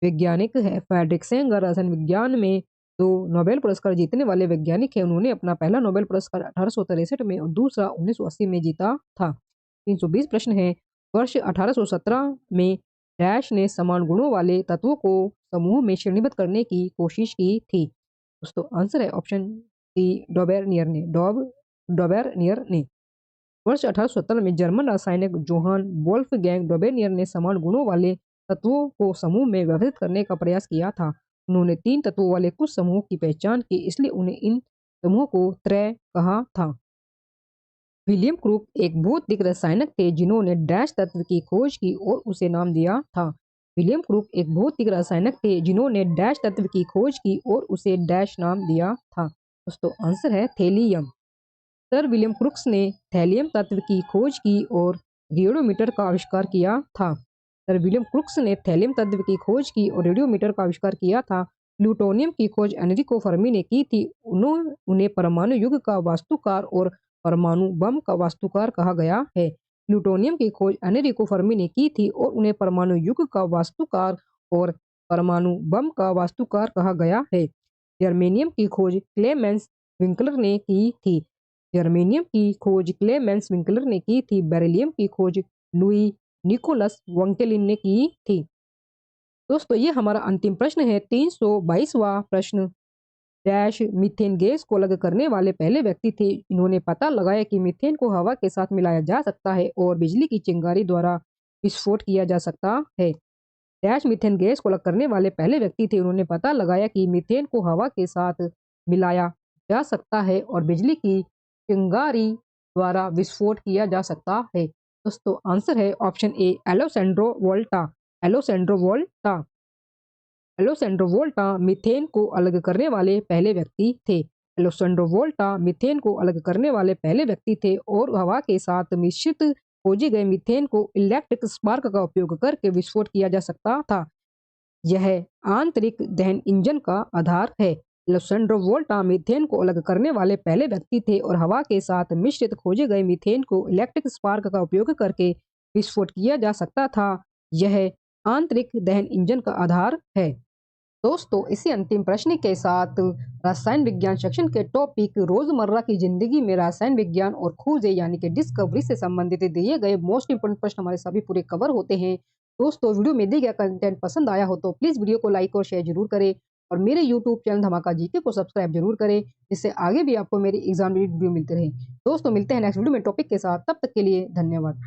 वैज्ञानिक है। फ्रेडरिक सेंगर रसायन विज्ञान में 2 नोबेल पुरस्कार जीतने वाले वैज्ञानिक है। उन्होंने अपना पहला नोबेल पुरस्कार 1863 में और दूसरा 1980 में जीता था। 320 प्रश्न है वर्ष 1817 में डैश ने समान गुणों वाले तत्वों को समूह में श्रेणीबद्ध करने की कोशिश की थी। दोस्तों आंसर है ऑप्शन डी, डोबेरनियर ने। वर्ष 1817 में जर्मन रासायनिक जोहान वोल्फगैंग डोबेरनियर ने समान गुणों वाले तत्वों को समूह में व्यवस्थित करने का प्रयास किया था। उन्होंने 3 तत्वों वाले कुछ समूह की पहचान की, इसलिए उन्हें इन समूहों को त्रय कहा था। विलियम क्रूक एक भौतिक रसायनक थे जिन्होंने डैश तत्व की खोज की और उसे नाम दिया था। विलियम क्रूक एक भौतिक रसायनक थे जिन्होंने डैश तत्व की खोज की और उसे डैश नाम दिया था। दोस्तों आंसर है थेलियम। सर विलियम क्रूक्स ने थैलियम तत्व की खोज की और रेडियोमीटर का आविष्कार किया था। सर विलियम क्रूक्स ने थैलियम तत्व की खोज की और रेडियोमीटर का आविष्कार किया था। प्लूटोनियम की खोज एनरिको फर्मी ने की थी। उन्हें परमाणु युग का वास्तुकार और परमाणु बम का वास्तुकार कहा गया है। प्लूटोनियम की खोज एनरिको फर्मी ने की थी और उन्हें परमाणु युग का वास्तुकार और परमाणु बम का वास्तुकार कहा गया है। जर्मेनियम की खोज क्लेमेंस विंकलर ने की थी। बेरिलियम की खोज लुई निकोलस वंकेलिन ने की थी। दोस्तों ये हमारा अंतिम प्रश्न है 322वां प्रश्न। डैश मीथेन गैस को अलग करने वाले पहले व्यक्ति थे। इन्होंने पता लगाया कि मीथेन को हवा के साथ मिलाया जा सकता है और बिजली की चिंगारी द्वारा विस्फोट किया जा सकता है। डैश मीथेन गैस को अलग करने वाले पहले व्यक्ति थे। उन्होंने पता लगाया कि मीथेन को हवा के साथ मिलाया जा सकता है और बिजली की चिंगारी द्वारा विस्फोट किया जा सकता है। दोस्तों आंसर है ऑप्शन ए, एलोसेंड्रो वोल्टा मीथेन को अलग करने वाले पहले व्यक्ति थे। एलोसेंड्रो वोल्टा मीथेन को अलग करने वाले पहले व्यक्ति थे और हवा के साथ मिश्रित खोजे गए मीथेन को इलेक्ट्रिक स्पार्क का उपयोग करके विस्फोट किया जा सकता था। यह आंतरिक दहन इंजन का आधार है। एलोसेंड्रो वोल्टा मीथेन को अलग करने वाले पहले व्यक्ति थे और हवा के साथ मिश्रित खोजे गए मीथेन को इलेक्ट्रिक स्पार्क का उपयोग करके विस्फोट किया जा सकता था। यह आंतरिक दहन इंजन का आधार है। दोस्तों इसी अंतिम प्रश्न के साथ रसायन विज्ञान सेक्शन के टॉपिक रोजमर्रा की जिंदगी में रसायन विज्ञान और खोजें यानी कि डिस्कवरी से संबंधित दिए गए मोस्ट इंपोर्टेंट प्रश्न हमारे सभी पूरे कवर होते हैं। दोस्तों वीडियो में दिया गया कंटेंट पसंद आया हो तो प्लीज वीडियो को लाइक और शेयर जरूर करें और मेरे यूट्यूब चैनल धमाका जीके को सब्सक्राइब जरूर करें, जिससे आगे भी आपको मेरी एग्जाम वीडियो मिलते रहे। दोस्तों मिलते हैं नेक्स्ट वीडियो में टॉपिक के साथ, तब तक के लिए धन्यवाद।